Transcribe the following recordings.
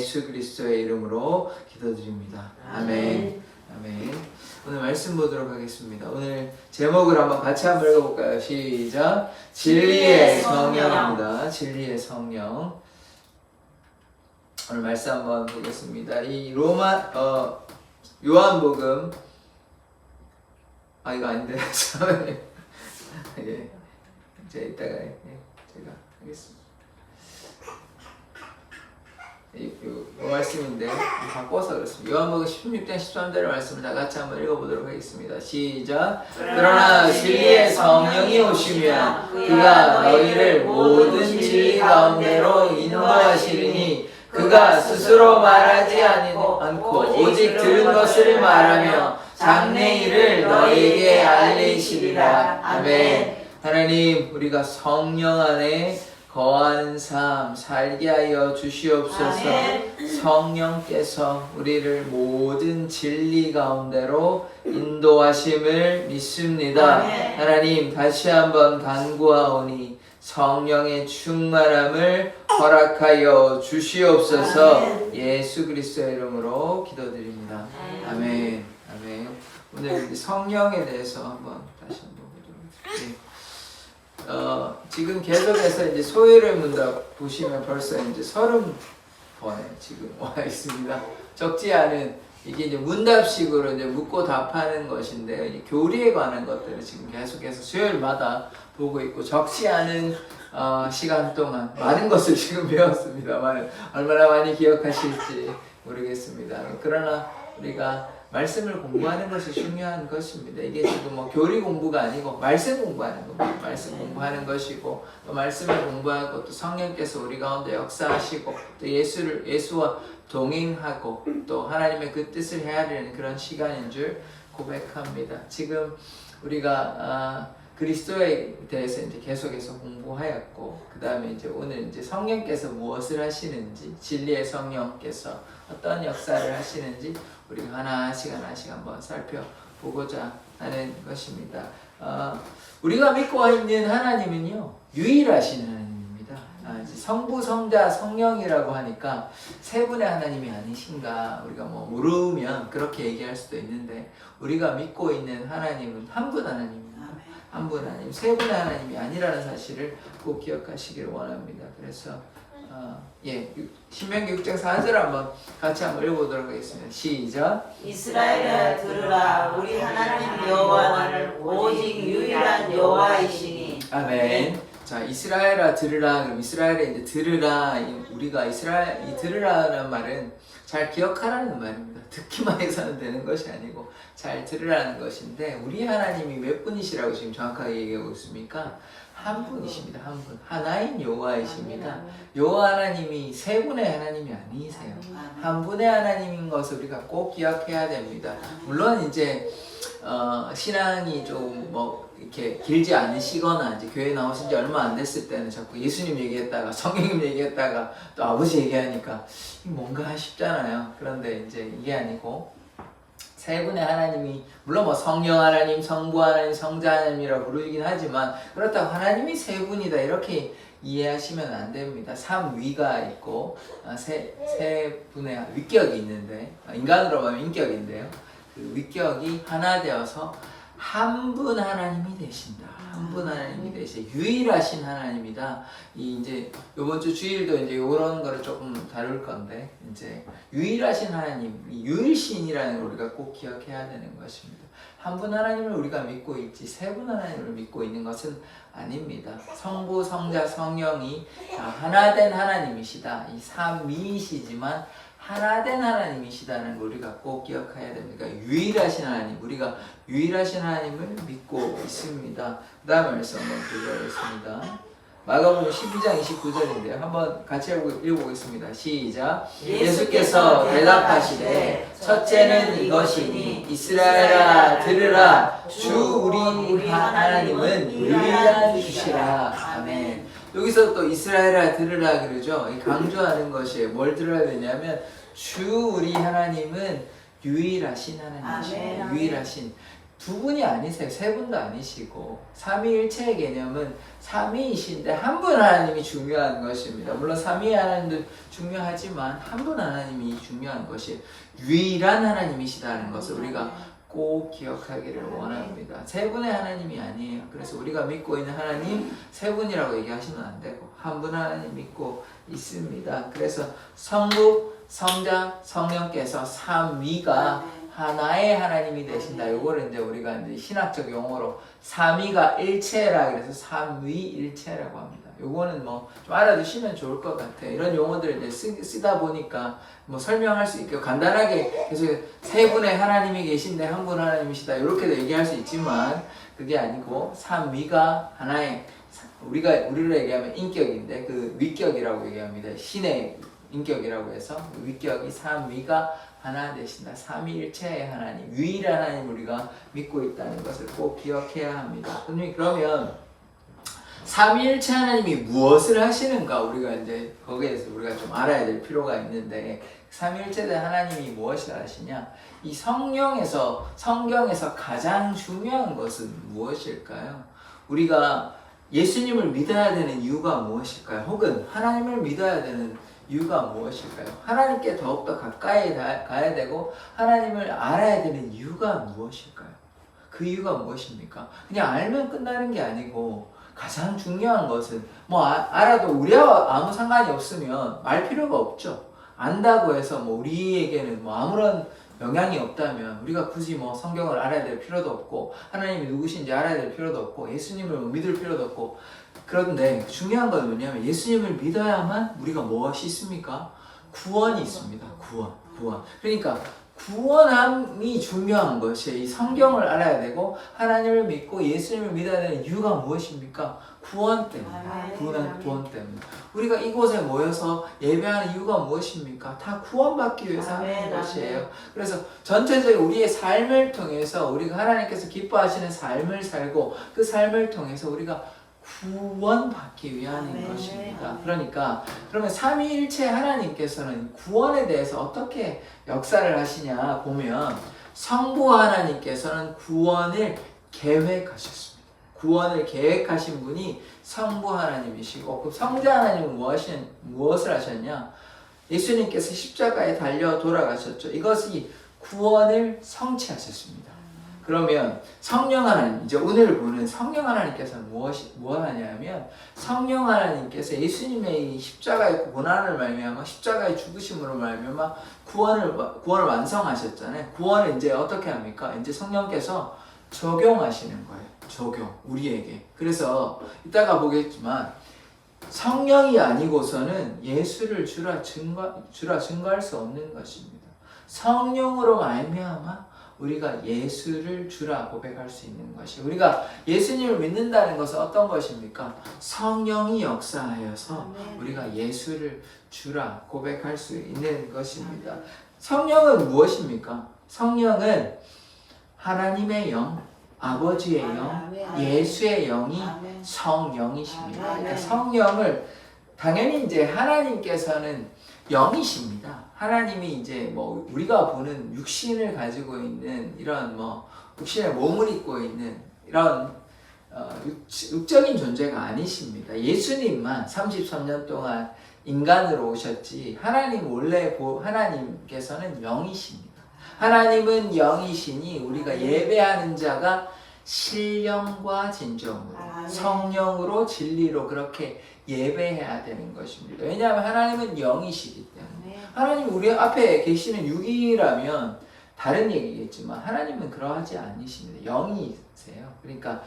예수 그리스도의 이름으로 기도드립니다. 아멘. 아멘. 오늘 말씀 보도록 하겠습니다. 오늘 제목을 한번 같이 한번 읽어볼까요? 시작. 진리의 성령입니다. 진리의 성령. 오늘 말씀 한번 보겠습니다. 이 요한복음 이거 아닌데 예, 이제 이따가 제가 하겠습니다. 이 말씀인데 바꿔서 그렇습니다. 요한복음 16장 13절의 말씀을 다 같이 한번 읽어보도록 하겠습니다. 시작. 그러나 진리의 성령이 오시면 그가 너희를 모든 진리 가운데로 인도하시리니 그가 스스로 말하지 않고 오직 들은 것을 말하며 장래 일을 너희에게 알리시리라. 아멘. 하나님, 우리가 성령 안에 거하는 삶 살게 하여 주시옵소서. 성령께서 우리를 모든 진리 가운데로 인도하심을 믿습니다. 하나님, 다시 한번 간구하오니 성령의 충만함을 허락하여 주시옵소서. 예수 그리스도의 이름으로 기도드립니다. 아멘. 아멘. 오늘 성령에 대해서 한번 다시 한번 보도록 하겠습니다. 지금 계속해서 이제 소요의 문답 보시면 벌써 이제 30번에 지금 와 있습니다. 적지 않은 이게 이제 문답식으로 이제 묻고 답하는 것인데 이제 교리에 관한 것들을 지금 계속해서 수요일마다 보고 있고 적지 않은 시간 동안 많은 것을 지금 배웠습니다만 얼마나 많이 기억하실지 모르겠습니다. 그러나 우리가 말씀을 공부하는 것이 중요한 것입니다. 이게 지금 뭐 교리 공부가 아니고 말씀 공부하는 겁니다. 말씀 공부하는 것이고 또 말씀을 공부하고 또 성령께서 우리 가운데 역사하시고 또 예수와 동행하고 또 하나님의 그 뜻을 헤아리는 그런 시간인 줄 고백합니다. 지금 우리가 그리스도에 대해서 이제 계속해서 공부하였고 그 다음에 이제 오늘 이제 성령께서 무엇을 하시는지 진리의 성령께서 어떤 역사를 하시는지 우리가 하나씩 한번 살펴보고자 하는 것입니다. 우리가 믿고 있는 하나님은요 유일하신 하나님입니다. 성부, 성자, 성령이라고 하니까 세 분의 하나님이 아니신가 우리가 뭐 물으면 그렇게 얘기할 수도 있는데 우리가 믿고 있는 하나님은 한 분 하나님입니다. 한 분 하나님, 세 분의 하나님이 아니라는 사실을 꼭 기억하시기를 원합니다. 그래서 신명기 6장 4절 한번 같이 한번 읽어보도록 하겠습니다. 시작. 이스라엘아 들으라. 우리 하나님 여호와는 오직 유일한 여호와이시니. 아멘. 자, 이스라엘아 들으라. 그럼 이스라엘에 이제 들으라. 우리가 이 들으라는 말은 잘 기억하라는 말입니다. 듣기만 해서는 되는 것이 아니고 잘 들으라는 것인데 우리 하나님이 몇 분이시라고 지금 정확하게 얘기하고 있습니까? 한 분이십니다. 한 분. 하나인 여호와이십니다. 여호와 하나님이 세 분의 하나님이 아니세요. 한 분의 하나님인 것을 우리가 꼭 기억해야 됩니다. 물론 이제 신앙이 좀 뭐 이렇게 길지 않으시거나 이제 교회 나오신 지 얼마 안 됐을 때는 자꾸 예수님 얘기했다가 성령님 얘기했다가 또 아버지 얘기하니까 뭔가 싶잖아요. 그런데 이제 이게 아니고 세 분의 하나님이 물론 뭐 성령 하나님, 성부 하나님, 성자 하나님이라고 부르긴 하지만 그렇다고 하나님이 세 분이다 이렇게 이해하시면 안 됩니다. 삼위가 있고 세 분의 위격이 있는데 인간으로 보면 인격인데요. 그 위격이 하나 되어서 한 분 하나님이 되신다. 한 분 하나님이 되시 유일하신 하나님이다. 이제 이번 주 주일도 이제 이런 거를 조금 다룰 건데 이제 유일하신 하나님, 유일신이라는 걸 우리가 꼭 기억해야 되는 것입니다. 한 분 하나님을 우리가 믿고 있지 세 분 하나님을 믿고 있는 것은 아닙니다. 성부, 성자, 성령이 하나된 하나님이시다. 이 삼위이시지만 하나된 하나님이시다는 걸 우리가 꼭 기억해야 됩니다. 유일하신 하나님, 우리가 유일하신 하나님을 믿고 있습니다. 그 다음 말씀 한번 보겠습니다. 마가복음 12장 29절인데요. 한번 같이 읽어보겠습니다. 시작. 예수께서 대답하시되 첫째는 이것이니 이스라엘아 들으라. 주 우리 하나님은 유일한 주시라. 아멘. 여기서 또 이스라엘아 들으라 그러죠. 강조하는 것이에요. 뭘 들어야 되냐면 주 우리 하나님은 유일하신 하나님이십니다. 유일하신. 두 분이 아니세요. 세 분도 아니시고 삼위일체의 개념은 삼위이신데 한 분 하나님이 중요한 것입니다. 물론 삼위 하나님도 중요하지만 한 분 하나님이 중요한 것이 유일한 하나님이시다는 것을 우리가 꼭 기억하기를 원합니다. 세 분의 하나님이 아니에요. 그래서 우리가 믿고 있는 하나님 세 분이라고 얘기하시면 안 되고 한 분 하나님 믿고 있습니다. 그래서 성부, 성자, 성령께서 삼위가 하나의 하나님이 되신다. 요거를 이제 우리가 이제 신학적 용어로 삼위가 일체라 그래서 삼위일체라고 합니다. 요거는 뭐 좀 알아두시면 좋을 것 같아요. 이런 용어들을 이제 쓰다 보니까 뭐 설명할 수 있게 간단하게 계속 세 분의 하나님이 계신데 한 분 하나님이시다 이렇게도 얘기할 수 있지만 그게 아니고 삼위가 하나의 우리로 얘기하면 인격인데 그 위격이라고 얘기합니다. 신의 인격이라고 해서 위격이 삼위가 하나 되신다. 삼위일체의 하나님, 유일한 하나님 우리가 믿고 있다는 것을 꼭 기억해야 합니다. 그러면 삼위일체 하나님이 무엇을 하시는가 우리가 이제 거기에 대해서 우리가 좀 알아야 될 필요가 있는데 삼위일체 하나님이 무엇을 하시냐? 이 성경에서 가장 중요한 것은 무엇일까요? 우리가 예수님을 믿어야 되는 이유가 무엇일까요? 혹은 하나님을 믿어야 되는 이유가 무엇일까요? 하나님께 더욱더 가까이 가야 되고 하나님을 알아야 되는 이유가 무엇일까요? 그 이유가 무엇입니까? 그냥 알면 끝나는 게 아니고 가장 중요한 것은 뭐 알아도 우리와 아무 상관이 없으면 말 필요가 없죠. 안다고 해서 뭐 우리에게는 뭐 아무런 영향이 없다면 우리가 굳이 뭐 성경을 알아야 될 필요도 없고 하나님이 누구신지 알아야 될 필요도 없고 예수님을 믿을 필요도 없고 그런데 중요한 건 뭐냐면 예수님을 믿어야만 우리가 무엇이 있습니까? 구원이 있습니다. 구원. 그러니까 구원함이 중요한 것이 이 성경을 알아야 되고 하나님을 믿고 예수님을 믿어야 되는 이유가 무엇입니까? 구원 때문에. 구원 때문에. 우리가 이곳에 모여서 예배하는 이유가 무엇입니까? 다 구원받기 위해서 하는 것이에요. 그래서 전체적인 우리의 삶을 통해서 우리가 하나님께서 기뻐하시는 삶을 살고 그 삶을 통해서 우리가 구원받기 위한 것입니다. 그러면 삼위일체 하나님께서는 구원에 대해서 어떻게 역사를 하시냐 보면 성부 하나님께서는 구원을 계획하셨습니다. 구원을 계획하신 분이 성부 하나님이시고 그 성자 하나님은 무엇을 하셨냐? 예수님께서 십자가에 달려 돌아가셨죠. 이것이 구원을 성취하셨습니다. 그러면 성령 하나님, 이제 오늘 보는 성령 하나님께서는 뭐 하냐면 성령 하나님께서 예수님의 십자가의 고난을 말미암아 십자가의 죽으심으로 말미암아 구원을 완성하셨잖아요. 구원을 이제 어떻게 합니까? 이제 성령께서 적용하시는 거예요. 우리에게. 그래서 이따가 보겠지만 성령이 아니고서는 예수를 주라 증거할 수 없는 것입니다. 성령으로 말미암아 우리가 예수를 주라 고백할 수 있는 것이 우리가 예수님을 믿는다는 것은 어떤 것입니까? 성령이 역사하여서 우리가 예수를 주라 고백할 수 있는 것입니다. 성령은 무엇입니까? 성령은 하나님의 영, 아버지의 영, 예수의 영이 성령이십니다. 그러니까 성령을 당연히 이제 하나님께서는 영이십니다. 하나님이 이제 뭐 우리가 보는 육신을 가지고 있는 이런 뭐 육신의 몸을 입고 있는 이런 육적인 존재가 아니십니다. 예수님만 33년 동안 인간으로 오셨지 하나님께서는 영이십니다. 하나님은 영이시니 우리가 예배하는 자가 신령과 진정으로 성령으로 진리로 그렇게 예배해야 되는 것입니다. 왜냐하면 하나님은 영이시기 때문에 하나님 우리 앞에 계시는 육이라면 다른 얘기겠지만 하나님은 그러하지 않으십니다. 영이세요. 그러니까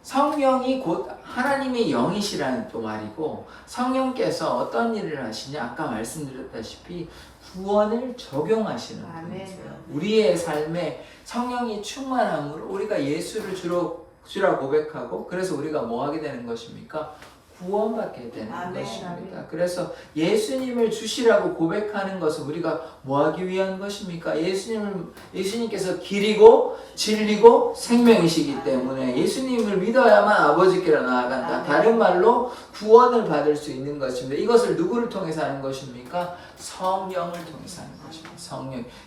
성령이 곧 하나님의 영이시라는 또 말이고 성령께서 어떤 일을 하시냐 아까 말씀드렸다시피 구원을 적용하시는 분이세요. 우리의 삶에 성령이 충만함으로 우리가 예수를 주라 고백하고 그래서 우리가 뭐 하게 되는 것입니까? 구원받게 되는 아멘, 것입니다. 그래서 예수님을 주시라고 고백하는 것은 우리가 뭐 하기 위한 것입니까? 예수님께서 길이고 진리고 생명이시기 때문에 예수님을 믿어야만 아버지께로 나아간다. 아멘. 다른 말로 구원을 받을 수 있는 것입니다. 이것을 누구를 통해서 하는 것입니까? 성령을 통해서 하는 것입니다.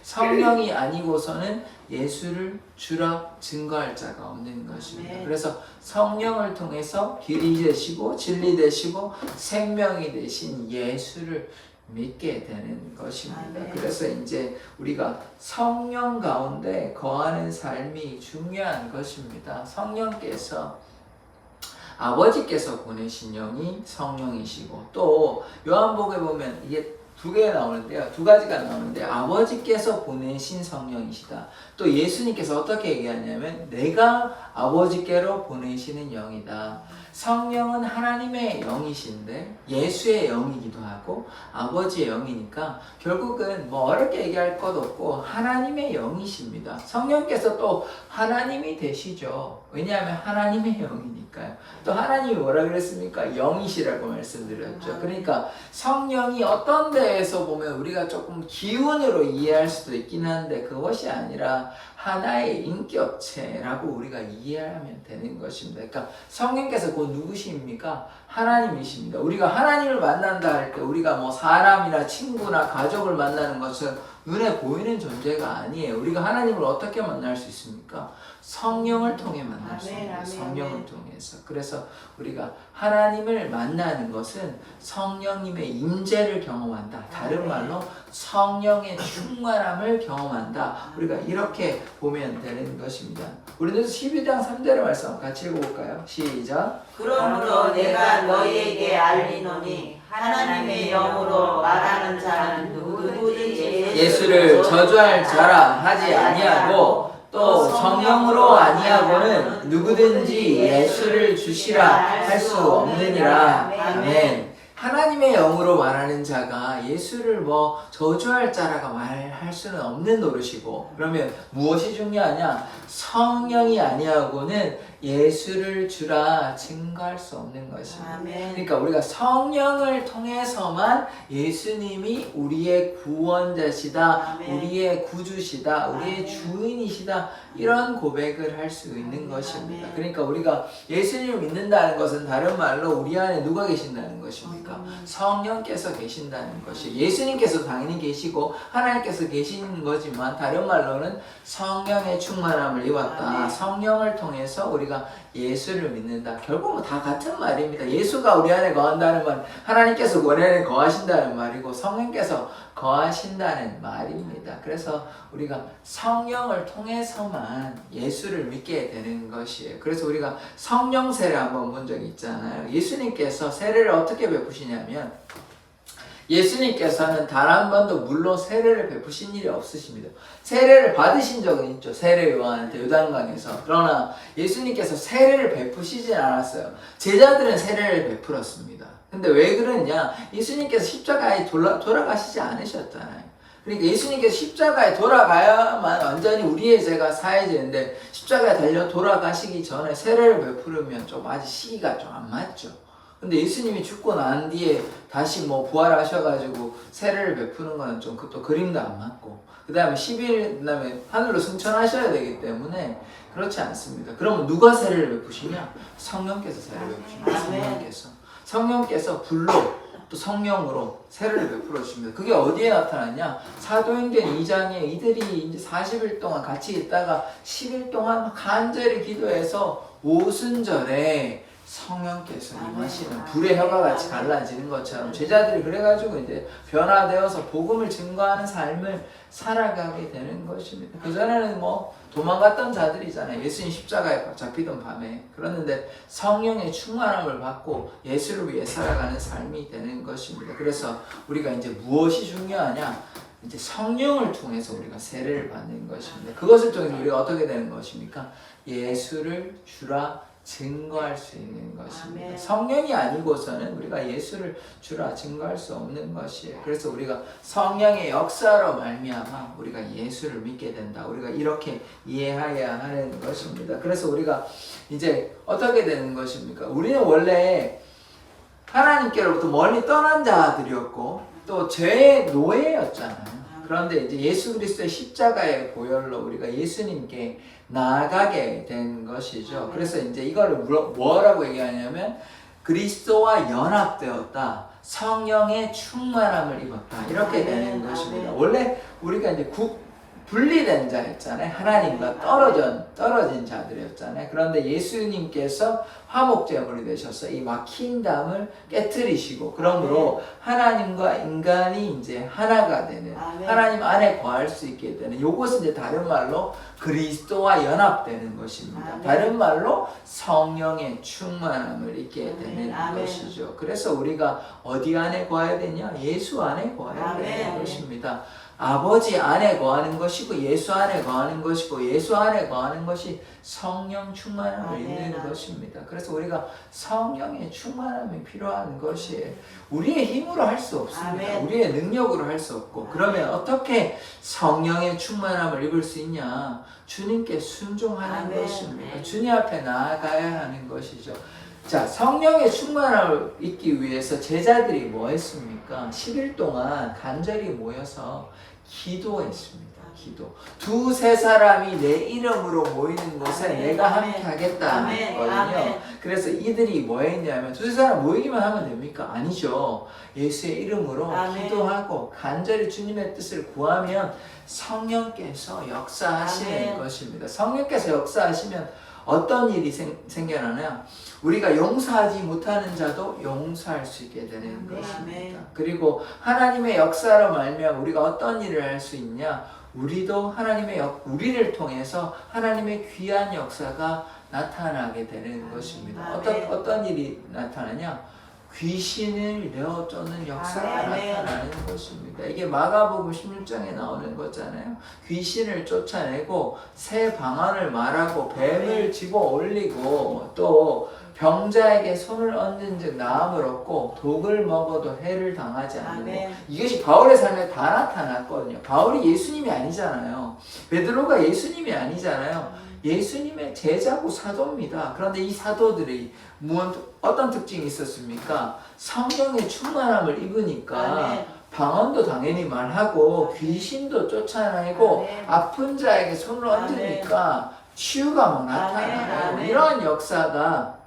성령이 아니고서는 예수를 주라 증거할 자가 없는 것입니다. 아멘. 그래서 성령을 통해서 길이 되시고 진리 되시고 생명이 되신 예수를 믿게 되는 것입니다. 아멘. 그래서 이제 우리가 성령 가운데 거하는 삶이 중요한 것입니다. 성령께서 아버지께서 보내신 영이 성령이시고 또 요한복음에 보면 이게 두 개가 나오는데요. 두 가지가 나오는데 아버지께서 보내신 성령이시다. 또 예수님께서 어떻게 얘기하냐면 내가 아버지께로 보내시는 영이다. 성령은 하나님의 영이신데 예수의 영이기도 하고 아버지의 영이니까 결국은 뭐 어렵게 얘기할 것 없고 하나님의 영이십니다. 성령께서 또 하나님이 되시죠. 왜냐하면 하나님의 영이니까요. 또 하나님이 뭐라 그랬습니까? 영이시라고 말씀드렸죠. 그러니까 성령이 어떤 데에서 보면 우리가 조금 기운으로 이해할 수도 있긴 한데 그것이 아니라 하나의 인격체라고 우리가 이해하면 되는 것입니다. 그러니까 성령께서 곧 누구십니까? 하나님이십니다. 우리가 하나님을 만난다 할 때 우리가 뭐 사람이나 친구나 가족을 만나는 것은 눈에 보이는 존재가 아니에요. 우리가 하나님을 어떻게 만날 수 있습니까? 성령을 통해 만날 수 있는 거예요. 성령을 통해서. 그래서 우리가 하나님을 만나는 것은 성령님의 임재를 경험한다. 다른 말로 성령의 충만함을 경험한다. 우리가 이렇게 보면 되는 것입니다. 우리는 12장 3절의 말씀 같이 읽어볼까요? 시작. 그러므로 내가 너희에게 알리노니 하나님의 영으로 말하는 자는 누구든지 예수를 저주할 자라 하지 아니하고 또 성령으로 아니하고는 누구든지 예수를 주시라 할 수 없느니라. 아멘. 하나님의 영으로 말하는 자가 예수를 뭐 저주할 자라가 말할 수는 없는 노릇이고 그러면 무엇이 중요하냐? 성령이 아니하고는 예수를 주라 증거할 수 없는 것입니다. 아멘. 그러니까 우리가 성령을 통해서만 예수님이 우리의 구원자시다, 아멘. 우리의 구주시다, 우리의 아멘. 주인이시다 이런 고백을 할 수 있는 것입니다. 아멘. 그러니까 우리가 예수님을 믿는다는 것은 다른 말로 우리 안에 누가 계신다는 것입니까? 성령께서 계신다는 것이 예수님께서 당연히 계시고 하나님께서 계신 거지만 다른 말로는 성령의 충만함을 입었다. 아멘. 성령을 통해서 우리가 예수를 믿는다. 결국은 다 같은 말입니다. 예수가 우리 안에 거한다는 말, 하나님께서 우리 안에 거하신다는 말이고 성령께서 거하신다는 말입니다. 그래서 우리가 성령을 통해서만 예수를 믿게 되는 것이에요. 그래서 우리가 성령 세례 한번 본 적이 있잖아요. 예수님께서 세례를 어떻게 베푸시냐면 예수님께서는 단 한 번도 물로 세례를 베푸신 일이 없으십니다. 세례를 받으신 적은 있죠. 세례 요한한테 요단강에서. 그러나 예수님께서 세례를 베푸시진 않았어요. 제자들은 세례를 베풀었습니다. 근데 왜 그러냐? 예수님께서 십자가에 돌아가시지 않으셨잖아요. 그러니까 예수님께서 십자가에 돌아가야만 완전히 우리의 죄가 사해지는데 십자가에 달려 돌아가시기 전에 세례를 베푸려면 좀 아직 시기가 좀 안 맞죠. 근데 예수님이 죽고 난 뒤에 다시 뭐 부활하셔가지고 세례를 베푸는 거는 좀 또 그림도 안 맞고 그 다음에 10일 그 다음에 하늘로 승천하셔야 되기 때문에 그렇지 않습니다. 그러면 누가 세례를 베푸시냐? 성령께서 세례를 베푸십니다. 성령께서 불로 또 성령으로 세례를 베풀어 주십니다. 그게 어디에 나타났냐? 사도행전 2장에 이들이 이제 40일 동안 같이 있다가 10일 동안 간절히 기도해서 오순절에 성령께서 임하시는 불의 혀가 같이 갈라지는 것처럼 제자들이 그래가지고 이제 변화되어서 복음을 증거하는 삶을 살아가게 되는 것입니다. 그전에는 뭐 도망갔던 자들이잖아요. 예수님 십자가에 잡히던 밤에. 그랬는데 성령의 충만함을 받고 예수를 위해 살아가는 삶이 되는 것입니다. 그래서 우리가 이제 무엇이 중요하냐? 이제 성령을 통해서 우리가 세례를 받는 것입니다. 그것을 통해서 우리가 어떻게 되는 것입니까? 예수를 주라 증거할 수 있는 것입니다. 아멘. 성령이 아니고서는 우리가 예수를 주라 증거할 수 없는 것이에요. 그래서 우리가 성령의 역사로 말미암아 우리가 예수를 믿게 된다. 우리가 이렇게 이해해야 하는 것입니다. 그래서 우리가 이제 어떻게 되는 것입니까? 우리는 원래 하나님께로부터 멀리 떠난 자들이었고 또 죄의 노예였잖아요. 그런데 이제 예수 그리스도의 십자가의 보혈로 우리가 예수님께 나아가게 된 것이죠. 그래서 이제 이거를 뭐라고 얘기하냐면 그리스도와 연합되었다. 성령의 충만함을 입었다. 이렇게 되는 것입니다. 원래 우리가 이제 분리된 자였잖아요. 하나님과 떨어진 자들이었잖아요. 그런데 예수님께서 화목제물이 되셔서 이 막힌 담을 깨트리시고 그러므로 하나님과 인간이 이제 하나가 되는 하나님 안에 거할 수 있게 되는 이것은 이제 다른 말로 그리스도와 연합되는 것입니다. 다른 말로 성령의 충만함을 입게 되는 것이죠. 그래서 우리가 어디 안에 거해야 되냐? 예수 안에 거해야 되는 것입니다. 아버지 안에 거하는 것이고 예수 안에 거하는 것이고 예수 안에 거하는 것이 성령 충만함을 입는 것입니다. 그래서 우리가 성령의 충만함이 필요한 것이에요. 우리의 힘으로 할 수 없습니다. 우리의 능력으로 할 수 없고 그러면 어떻게 성령의 충만함을 입을 수 있냐? 주님께 순종하는 것입니다. 주님 앞에 나아가야 하는 것이죠. 자, 성령의 충만함을 입기 위해서 제자들이 뭐 했습니까? 10일 동안 간절히 모여서 기도했습니다. 기도. 두세 사람이 내 이름으로 모이는 곳에 내가 함께 하겠다는 거거든요. 그래서 이들이 뭐 했냐면 두세 사람 모이기만 하면 됩니까? 아니죠. 예수의 이름으로 기도하고 간절히 주님의 뜻을 구하면 성령께서 역사하시는 것입니다. 성령께서 역사하시면 어떤 일이 생겨나냐? 우리가 용서하지 못하는 자도 용서할 수 있게 되는 것입니다. 그리고 하나님의 역사로 말미암아 우리가 어떤 일을 할 수 있냐? 우리도 우리를 통해서 하나님의 귀한 역사가 나타나게 되는 것입니다. 어떤 일이 나타나냐? 귀신을 내어 쫓는 역사가 나타나는 것입니다. 이게 마가복음 16장에 나오는 거잖아요. 귀신을 쫓아내고 새 방언을 말하고 뱀을 집어 올리고 또 병자에게 손을 얹은 즉 나음을 얻고 독을 먹어도 해를 당하지 않는 이것이 바울의 삶에 다 나타났거든요. 바울이 예수님이 아니잖아요. 베드로가 예수님이 아니잖아요. 예수님의 제자고 사도입니다. 그런데 이 사도들이 어떤 특징이 있었습니까? 성령의 충만함을 입으니까 방언도 당연히 말하고 귀신도 쫓아내고 아픈 자에게 손을 얹으니까 치유가 막 나타나요. 이러한 역사가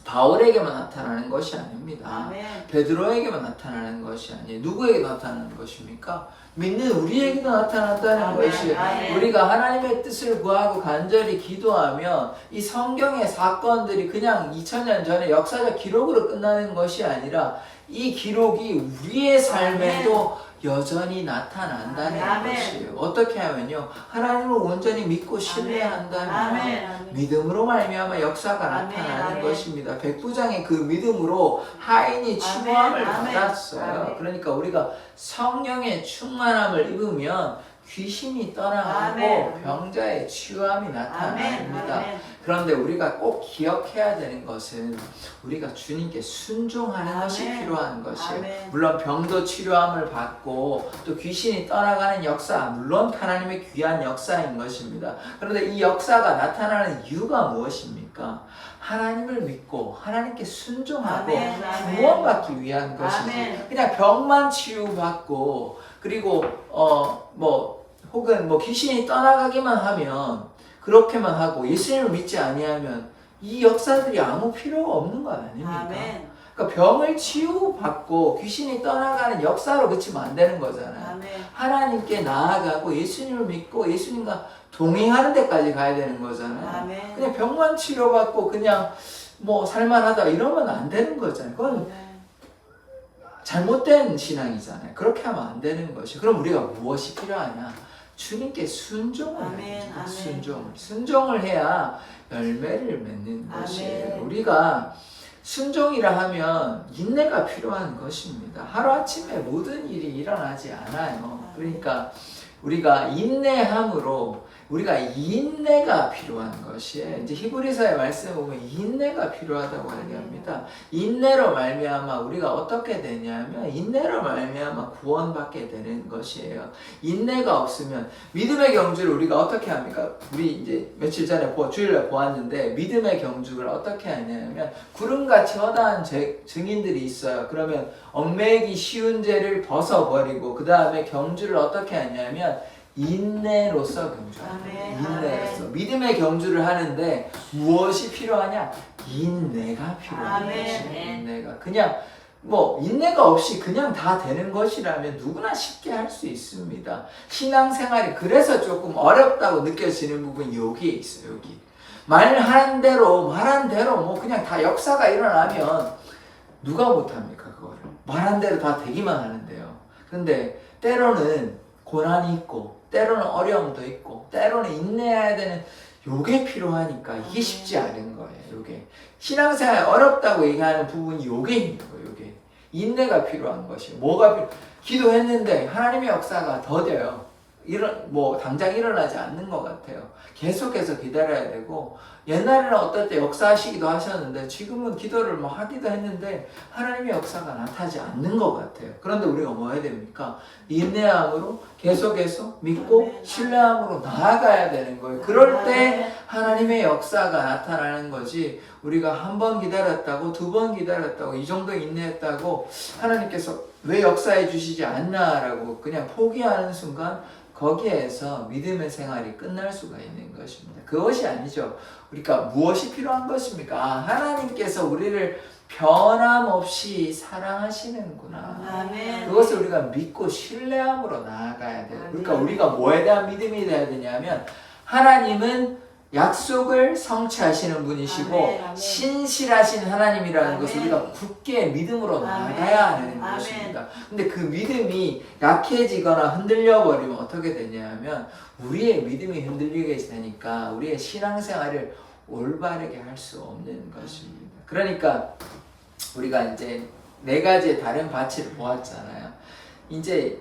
바울에게만 나타나는 것이 아닙니다. 베드로에게만 나타나는 것이 아니에요. 누구에게 나타나는 것입니까? 믿는 우리에게도 나타난다는 것이에요. 우리가 하나님의 뜻을 구하고 간절히 기도하면 이 성경의 사건들이 그냥 2000년 전에 역사적 기록으로 끝나는 것이 아니라 이 기록이 우리의 삶에도 여전히 나타난다는 것이에요. 어떻게 하면요? 하나님을 온전히 믿고 신뢰한다면 믿음으로 말미암아 역사가 나타나는 것입니다. 백부장의 그 믿음으로 하인이 치유함을 받았어요. 그러니까 우리가 성령의 충만함을 입으면 귀신이 떠나가고 병자의 치유함이 나타납니다. 그런데 우리가 꼭 기억해야 되는 것은 우리가 주님께 순종하는 것이 필요한 것이에요. 물론 병도 치료함을 받고 또 귀신이 떠나가는 역사, 물론 하나님의 귀한 역사인 것입니다. 그런데 이 역사가 나타나는 이유가 무엇입니까? 하나님을 믿고 하나님께 순종하고 구원받기 위한 것이지. 그냥 병만 치유받고 그리고 혹은 귀신이 떠나가기만 하면 그렇게만 하고 예수님을 믿지 아니하면 이 역사들이 아무 필요가 없는 거 아닙니까? 그러니까 병을 치유받고 귀신이 떠나가는 역사로 그치면 안 되는 거잖아요. 하나님께 나아가고 예수님을 믿고 예수님과 동행하는 데까지 가야 되는 거잖아요. 그냥 병만 치료받고 그냥 살만하다 이러면 안 되는 거잖아요. 그건 잘못된 신앙이잖아요. 그렇게 하면 안 되는 것이. 그럼 우리가 무엇이 필요하냐? 주님께 순종을 해야 순종을 해야 열매를 맺는 것이에요. 우리가 순종이라 하면 인내가 필요한 것입니다. 하루아침에 모든 일이 일어나지 않아요. 그러니까 우리가 인내함으로 우리가 인내가 필요한 것이에요. 이제 히브리서의 말씀을 보면 인내가 필요하다고 얘기합니다. 인내로 말미암아 우리가 어떻게 되냐면 인내로 말미암아 구원받게 되는 것이에요. 인내가 없으면 믿음의 경주를 우리가 어떻게 합니까? 우리 이제 며칠 전에 주일날 보았는데 믿음의 경주를 어떻게 하냐면 구름같이 허다한 증인들이 있어요. 그러면 얽매이기 쉬운 죄를 벗어버리고 그 다음에 경주를 어떻게 하냐면 인내로서 경주하는 거예요. 인내로서. 믿음의 경주를 하는데 무엇이 필요하냐? 인내가 필요한 것이에요. 인내가. 그냥 뭐 인내가 없이 그냥 다 되는 것이라면 누구나 쉽게 할 수 있습니다. 신앙생활이 그래서 조금 어렵다고 느껴지는 부분이 여기에 있어요. 여기. 말한 대로 뭐 그냥 다 역사가 일어나면 누가 못합니까? 그거를. 말한 대로 다 되기만 하는데요. 근데 때로는 고난이 있고 때로는 어려움도 있고 때로는 인내해야 되는 요게 필요하니까 이게 쉽지 않은 거예요. 요게 신앙생활 어렵다고 얘기하는 부분이 요게 있는 거예요. 요게 인내가 필요한 것이에요. 뭐가 기도했는데 하나님의 역사가 더뎌요. 당장 일어나지 않는 것 같아요. 계속해서 기다려야 되고 옛날에는 어떨 때 역사하시기도 하셨는데 지금은 기도를 하기도 했는데 하나님의 역사가 나타나지 않는 것 같아요. 그런데 우리가 뭐 해야 됩니까? 인내함으로 계속해서 믿고 신뢰함으로 나아가야 되는 거예요. 그럴 때 하나님의 역사가 나타나는 거지 우리가 한 번 기다렸다고 두 번 기다렸다고 이 정도 인내했다고 하나님께서 왜 역사해 주시지 않나라고 그냥 포기하는 순간 거기에서 믿음의 생활이 끝날 수가 있는 것입니다. 그것이 아니죠. 우리가 무엇이 필요한 것입니까? 하나님께서 우리를 변함없이 사랑하시는구나. 아멘. 그것을 우리가 믿고 신뢰함으로 나아가야 돼요. 그러니까 우리가 뭐에 대한 믿음이 돼야 되냐면 하나님은 약속을 성취하시는 분이시고 아멘. 신실하신 하나님이라는 아멘. 것을 우리가 굳게 믿음으로 나아가야 하는 아멘. 것입니다. 근데 그 믿음이 약해지거나 흔들려 버리면 어떻게 되냐면 우리의 믿음이 흔들리게 되니까 우리의 신앙생활을 올바르게 할 수 없는 것입니다. 그러니까 우리가 이제 4가지의 다른 가치를 보았잖아요. 이제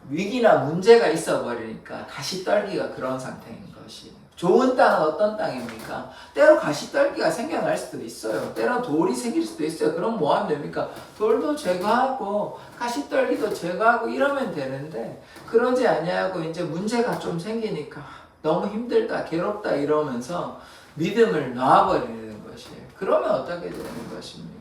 위기나 문제가 있어 버리니까 가시떨기가 그런 상태인 것이에요. 좋은 땅은 어떤 땅입니까? 때로 가시떨기가 생겨날 수도 있어요. 때로 돌이 생길 수도 있어요. 그럼 뭐 하면 됩니까? 돌도 제거하고 가시떨기도 제거하고 이러면 되는데 그러지 아니하고 이제 문제가 좀 생기니까 너무 힘들다, 괴롭다 이러면서 믿음을 놔버리는 것이에요. 그러면 어떻게 되는 것입니까?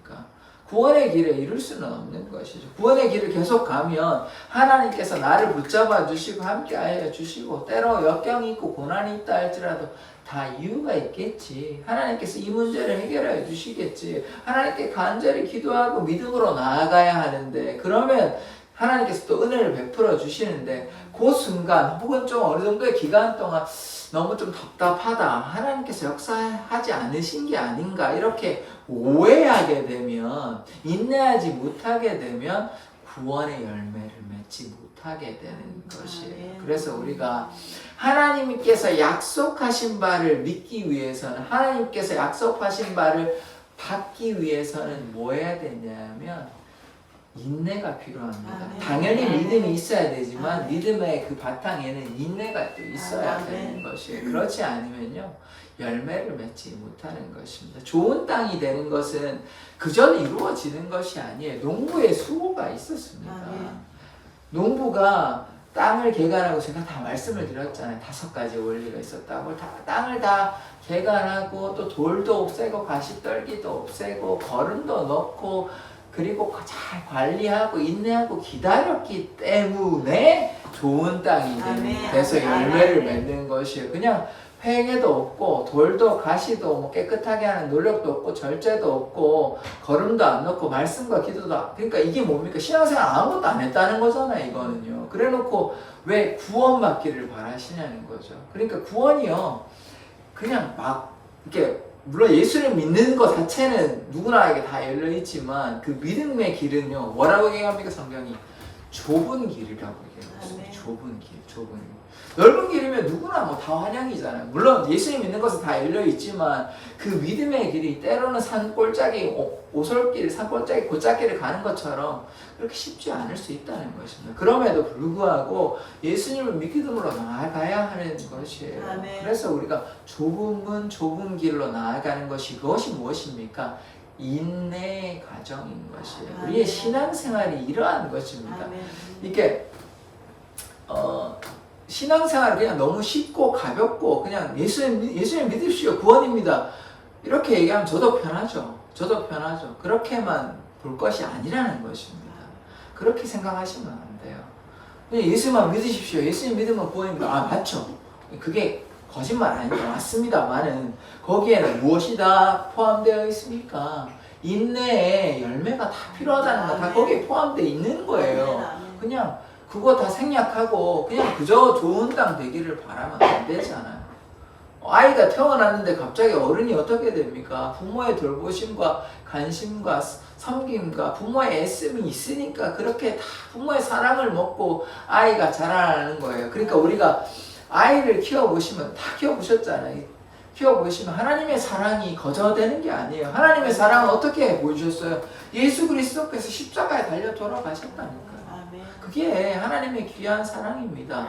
구원의 길에 이룰 수는 없는 것이죠. 구원의 길을 계속 가면 하나님께서 나를 붙잡아 주시고 함께 하여 주시고 때로 역경이 있고 고난이 있다 할지라도 다 이유가 있겠지. 하나님께서 이 문제를 해결해 주시겠지. 하나님께 간절히 기도하고 믿음으로 나아가야 하는데 그러면 하나님께서 또 은혜를 베풀어 주시는데 그 순간 혹은 좀 어느 정도의 기간 동안 너무 좀 답답하다. 하나님께서 역사하지 않으신 게 아닌가 이렇게 오해하게 되면 인내하지 못하게 되면 구원의 열매를 맺지 못하게 되는 것이에요. 그래서 우리가 하나님께서 약속하신 바를 믿기 위해서는 하나님께서 약속하신 바를 받기 위해서는 뭐 해야 되냐면 인내가 필요합니다. 아멘. 당연히 믿음이 있어야 되지만 아멘. 믿음의 그 바탕에는 인내가 또 있어야 되는 것이에요. 그렇지 않으면요 열매를 맺지 못하는 것입니다. 좋은 땅이 되는 것은 그저 이루어지는 것이 아니에요. 농부의 수고가 있었습니다. 농부가 땅을 개간하고 제가 다 말씀을 드렸잖아요. 5가지 원리가 있었다고. 땅을 다 개간하고 또 돌도 없애고 가시떨기도 없애고 거름도 넣고 그리고 잘 관리하고 인내하고 기다렸기 때문에 좋은 땅이 돼서 열매를 맺는 것이에요. 그냥 회개도 없고 돌도 가시도 뭐 깨끗하게 하는 노력도 없고 절제도 없고 거름도 안 넣고 말씀과 기도도 그러니까 이게 뭡니까? 신앙생활 아무것도 안 했다는 거잖아요. 이거는요. 그래놓고 왜 구원받기를 바라시냐는 거죠. 그러니까 구원이요 그냥 막 이렇게 물론 예수를 믿는 것 자체는 누구나에게 다 열려있지만 그 믿음의 길은요 뭐라고 얘기합니까? 성경이 좁은 길이라고 얘기해요. 아멘. 좁은 길, 좁은 길. 넓은 길이면 누구나 뭐 다 환영이잖아요. 물론 예수님 믿는 것은 다 열려 있지만 그 믿음의 길이 때로는 산골짜기 오솔길, 산골짜기 고짜길을 가는 것처럼 그렇게 쉽지 않을 수 있다는 것입니다. 그럼에도 불구하고 예수님을 믿음으로 나아가야 하는 것이에요. 아멘. 그래서 우리가 좁은 길로 나아가는 것이 그것이 무엇입니까? 인내의 과정인 것이에요. 아멘. 우리의 신앙생활이 이러한 것입니다. 아멘. 이게 신앙생활이 그냥 너무 쉽고 가볍고 그냥 예수님 믿으십시오 구원입니다 이렇게 얘기하면 저도 편하죠. 그렇게만 볼 것이 아니라는 것입니다. 그렇게 생각하시면 안 돼요. 그냥 예수만 믿으십시오. 예수님 믿으면 구원입니다. 아 맞죠. 그게 거짓말 아닙니다. 맞습니다만은 거기에는 무엇이 다 포함되어 있습니까? 인내의 열매가 다 필요하다는 거 다 거기에 포함되어 있는 거예요. 그냥 그거 다 생략하고 그냥 그저 좋은 땅 되기를 바라면 안 되잖아요. 아이가 태어났는데 갑자기 어른이 어떻게 됩니까? 부모의 돌보심과 관심과 섬김과 부모의 애씀이 있으니까 그렇게 다 부모의 사랑을 먹고 아이가 자라나는 거예요. 그러니까 우리가 아이를 키워보시면 다 키워보셨잖아요. 키워보시면 하나님의 사랑이 거저되는 게 아니에요. 하나님의 사랑은 어떻게 보여주셨어요? 예수 그리스도께서 십자가에 달려 돌아가셨다니까요. 그게 하나님의 귀한 사랑입니다.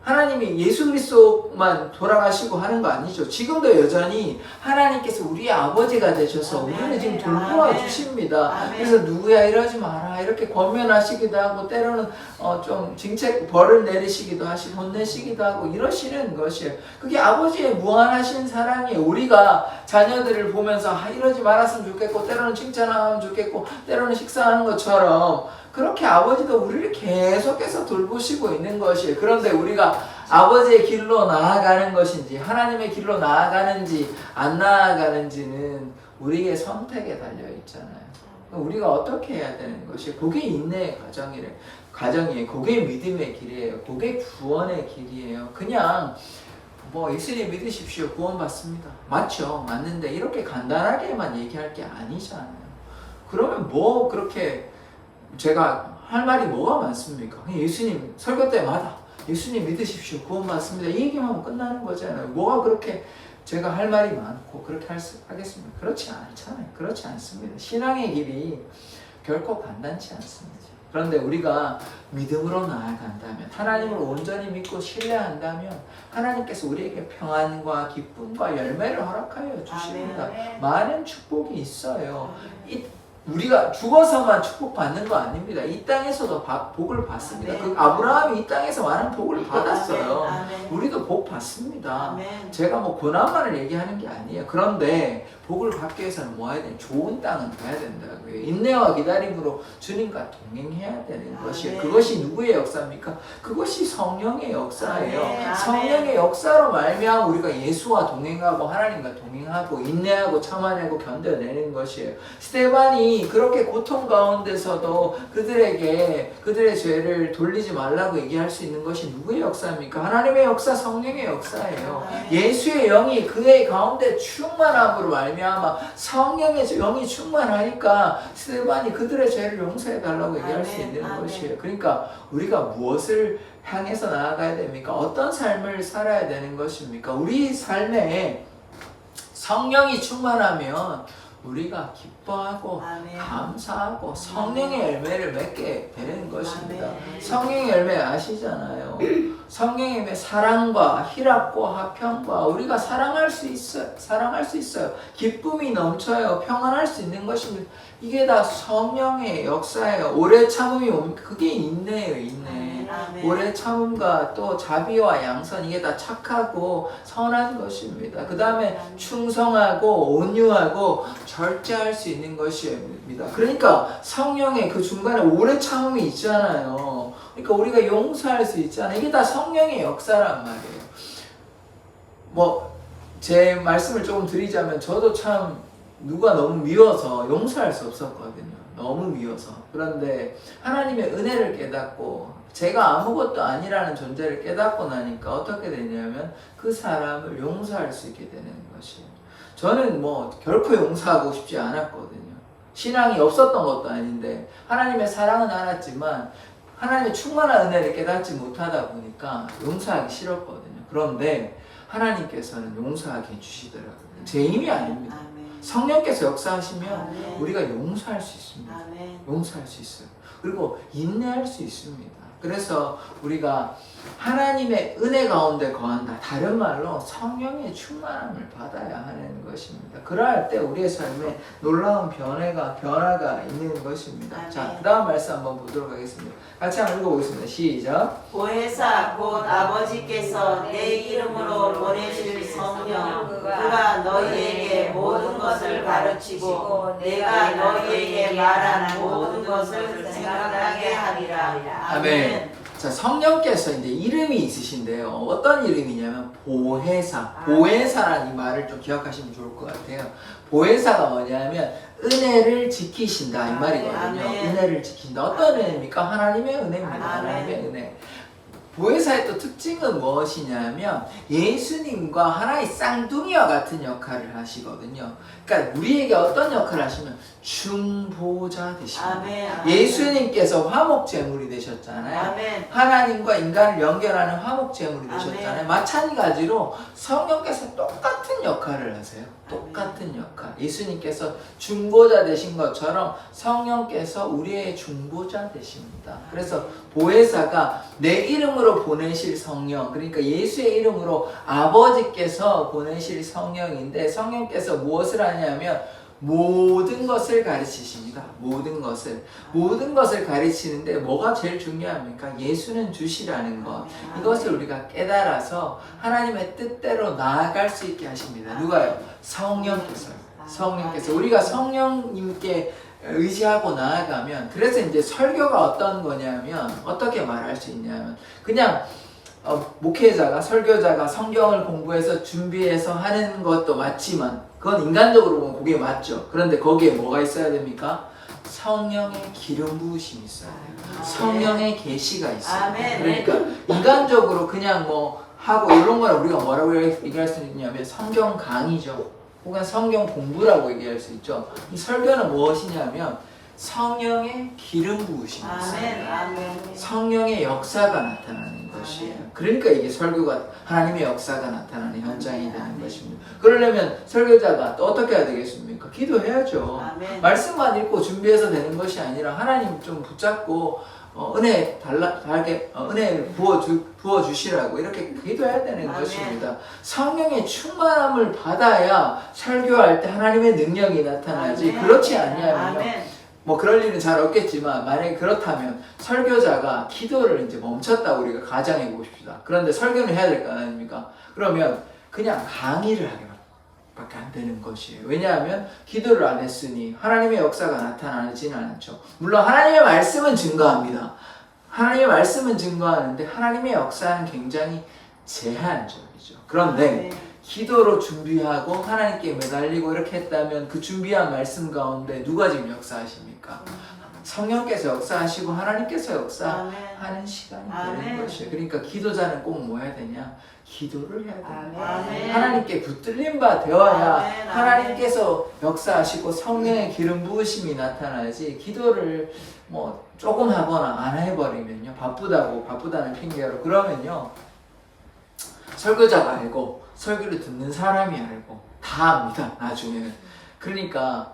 하나님이 예수 그리스도만 돌아가시고 하는 거 아니죠. 지금도 여전히 하나님께서 우리의 아버지가 되셔서 우리는 지금 돌보아 주십니다. 그래서 누구야 이러지 마라 이렇게 권면하시기도 하고 때로는 좀 징책 벌을 내리시기도 하시고 혼내시기도 하고 이러시는 것이에요. 그게 아버지의 무한하신 사랑이에요. 우리가 자녀들을 보면서 이러지 말았으면 좋겠고 때로는 칭찬하면 좋겠고 때로는 식사하는 것처럼 그렇게 아버지도 우리를 계속해서 돌보시고 있는 것이에요. 그런데 우리가 아버지의 길로 나아가는 것인지 하나님의 길로 나아가는지 안 나아가는지는 우리의 선택에 달려 있잖아요. 우리가 어떻게 해야 되는 것이에요? 그게 인내의 과정이에요. 그게 믿음의 길이에요. 그게 구원의 길이에요. 그냥 뭐 예수님 믿으십시오. 구원 받습니다. 맞죠? 맞는데 이렇게 간단하게만 얘기할 게 아니잖아요. 그러면 뭐 그렇게 제가 할 말이 뭐가 많습니까? 그냥 예수님 설교 때마다 예수님 믿으십시오. 구원 받습니다. 이 얘기만 하면 끝나는 거잖아요. 뭐가 그렇게 제가 할 말이 많고 그렇게 하겠습니까? 그렇지 않잖아요. 그렇지 않습니다. 신앙의 길이 결코 간단치 않습니다. 그런데 우리가 믿음으로 나아간다면 하나님을 온전히 믿고 신뢰한다면 하나님께서 우리에게 평안과 기쁨과 열매를 허락하여 주십니다. 많은 축복이 있어요. 우리가 죽어서만 축복받는 거 아닙니다. 이 땅에서도 복을 받습니다. 그 아브라함이 이 땅에서 많은 복을 받았어요. 우리도 복 받습니다. 제가 뭐 고난만을 얘기하는 게 아니에요. 그런데 복을 받기 위해서는 뭐 해야 되냐? 좋은 땅은 가야 된다고요. 인내와 기다림으로 주님과 동행해야 되는 것이에요. 그것이 누구의 역사입니까? 그것이 성령의 역사예요. 성령의 역사로 말미암아 우리가 예수와 동행하고 하나님과 동행하고 인내하고 참아내고 견뎌내는 것이에요. 스데반이 그렇게 고통 가운데서도 그들의 죄를 돌리지 말라고 얘기할 수 있는 것이 누구의 역사입니까? 하나님의 역사, 성령의 역사예요. 예수의 영이 그의 가운데 충만함으로 말미암아 성령의 영이 충만하니까 스데반이 그들의 죄를 용서해 달라고 얘기할 수 있는 것이에요. 그러니까 우리가 무엇을 향해서 나아가야 됩니까? 어떤 삶을 살아야 되는 것입니까? 우리 삶에 성령이 충만하면 우리가 기뻐하고 감사하고 성령의 열매를 맺게 되는 것입니다. 성령의 열매 아시잖아요. 성령의 열매 사랑과 희락과 화평과 우리가 사랑할 수 있어요. 기쁨이 넘쳐요. 평안할 수 있는 것입니다. 이게 다 성령의 역사예요. 오래 참음이 뭡니까? 그게 인내예요. 인내. 오래 참음과 또 자비와 양선 이게 다 착하고 선한 것입니다. 그 다음에 충성하고 온유하고 절제할 수 있는 것입니다. 그러니까 성령의 그 중간에 오래 참음이 있잖아요. 그러니까 우리가 용서할 수 있잖아요. 이게 다 성령의 역사란 말이에요. 뭐 제 말씀을 조금 드리자면 저도 참 누가 너무 미워서 용서할 수 없었거든요. 너무 미워서. 그런데 하나님의 은혜를 깨닫고 제가 아무것도 아니라는 존재를 깨닫고 나니까 어떻게 되냐면 그 사람을 용서할 수 있게 되는 것이에요. 저는 뭐 결코 용서하고 싶지 않았거든요. 신앙이 없었던 것도 아닌데 하나님의 사랑은 알았지만 하나님의 충만한 은혜를 깨닫지 못하다 보니까 용서하기 싫었거든요. 그런데 하나님께서는 용서하게 해주시더라고요. 제 힘이 아닙니다. 아멘. 성령께서 역사하시면 아멘. 우리가 용서할 수 있습니다. 아멘. 용서할 수 있어요. 그리고 인내할 수 있습니다. 그래서 우리가 하나님의 은혜 가운데 거한다. 다른 말로 성령의 충만함을 받아야 하는 것입니다. 그러할 때 우리의 삶에 놀라운 변화가 있는 것입니다. 아멘. 자, 그 다음 말씀 한번 보도록 하겠습니다. 같이 한번 읽어보겠습니다. 시작. 보혜사 곧 아버지께서 내 이름으로 보내실 성령 그가 너희에게 모든 것을 가르치고 내가 너희에게 말한 모든 것을 생각나게 하리라. 아멘. 자, 성령께서 이제 이름이 있으신데요. 어떤 이름이냐면 보혜사. 보혜사라는 이 말을 좀 기억하시면 좋을 것 같아요. 보혜사가 뭐냐면 은혜를 지키신다 이 말이거든요. 아멘. 은혜를 지킨다. 어떤 은혜입니까? 하나님의 은혜입니다. 아멘. 하나님의 은혜. 보혜사의 또 특징은 무엇이냐면 예수님과 하나의 쌍둥이와 같은 역할을 하시거든요. 그러니까 우리에게 어떤 역할을 하시면 중보자 되십니다. 아멘. 예수님께서 화목제물이 되셨잖아요. 아멘. 하나님과 인간을 연결하는 화목제물이 아멘. 되셨잖아요. 마찬가지로 성령께서 똑같은 역할을 하세요. 똑같은 역할. 예수님께서 중보자 되신 것처럼 성령께서 우리의 중보자 되십니다. 그래서 보혜사가 내 이름으로 보내실 성령, 그러니까 예수의 이름으로 아버지께서 보내실 성령인데 성령께서 무엇을 하냐면 모든 것을 가르치십니다. 모든 것을 가르치는데 뭐가 제일 중요합니까? 예수는 주시라는 것. 이것을 우리가 깨달아서 하나님의 뜻대로 나아갈 수 있게 하십니다. 누가요? 성령께서요. 성령께서. 우리가 성령님께 의지하고 나아가면, 그래서 이제 설교가 어떤 거냐면 어떻게 말할 수 있냐면 그냥 목회자가, 설교자가 성경을 공부해서 준비해서 하는 것도 맞지만 그건 인간적으로 보면 그게 맞죠. 그런데 거기에 뭐가 있어야 됩니까? 성령의 기름 부으심이 있어야 돼요. 성령의 계시가 있어요. 아멘. 그러니까 인간적으로 그냥 뭐 하고 이런 거는 우리가 뭐라고 얘기할 수 있냐면 성경 강의죠. 혹은 성경 공부라고 얘기할 수 있죠. 이 설교는 무엇이냐면 성령의 기름 부으심이 있어요. 아멘. 성령의 역사가 나타나는 것이에요. 그러니까 이게 설교가 하나님의 역사가 나타나는 현장이 되는 것입니다. 그러려면 설교자가 또 어떻게 해야 되겠습니까? 기도해야죠. 아멘. 말씀만 읽고 준비해서 되는 것이 아니라 하나님 좀 붙잡고 은혜 은혜를 부어 주시라고 이렇게 기도해야 되는 아멘. 것입니다. 성령의 충만함을 받아야 설교할 때 하나님의 능력이 나타나지. 아멘. 그렇지 않냐면요. 아멘. 뭐 그럴 일은 잘 없겠지만 만약에 그렇다면 설교자가 기도를 이제 멈췄다고 우리가 가정해 보십시다. 그런데 설교는 해야 될 거 아닙니까? 그러면 그냥 강의를 하게밖에 안 되는 것이에요. 왜냐하면 기도를 안 했으니 하나님의 역사가 나타나지는 않죠. 물론 하나님의 말씀은 증거합니다. 하나님의 말씀은 증거하는데 하나님의 역사는 굉장히 제한적이죠. 그런데 기도로 준비하고 하나님께 매달리고 이렇게 했다면 그 준비한 말씀 가운데 누가 지금 역사하십니까? 성령께서 역사하시고 하나님께서 역사하는 시간이 되는 것이에요. 그러니까 기도자는 꼭 뭐 해야 되냐? 기도를 해야 됩니다. 하나님께 붙들린 바 되어야 하나님께서 역사하시고 성령의 기름 부으심이 나타나지, 기도를 뭐 조금 하거나 안 해버리면요, 바쁘다는 핑계로 그러면요 설교자가 알고 설교를 듣는 사람이 알고 다 압니다, 나중에는. 그러니까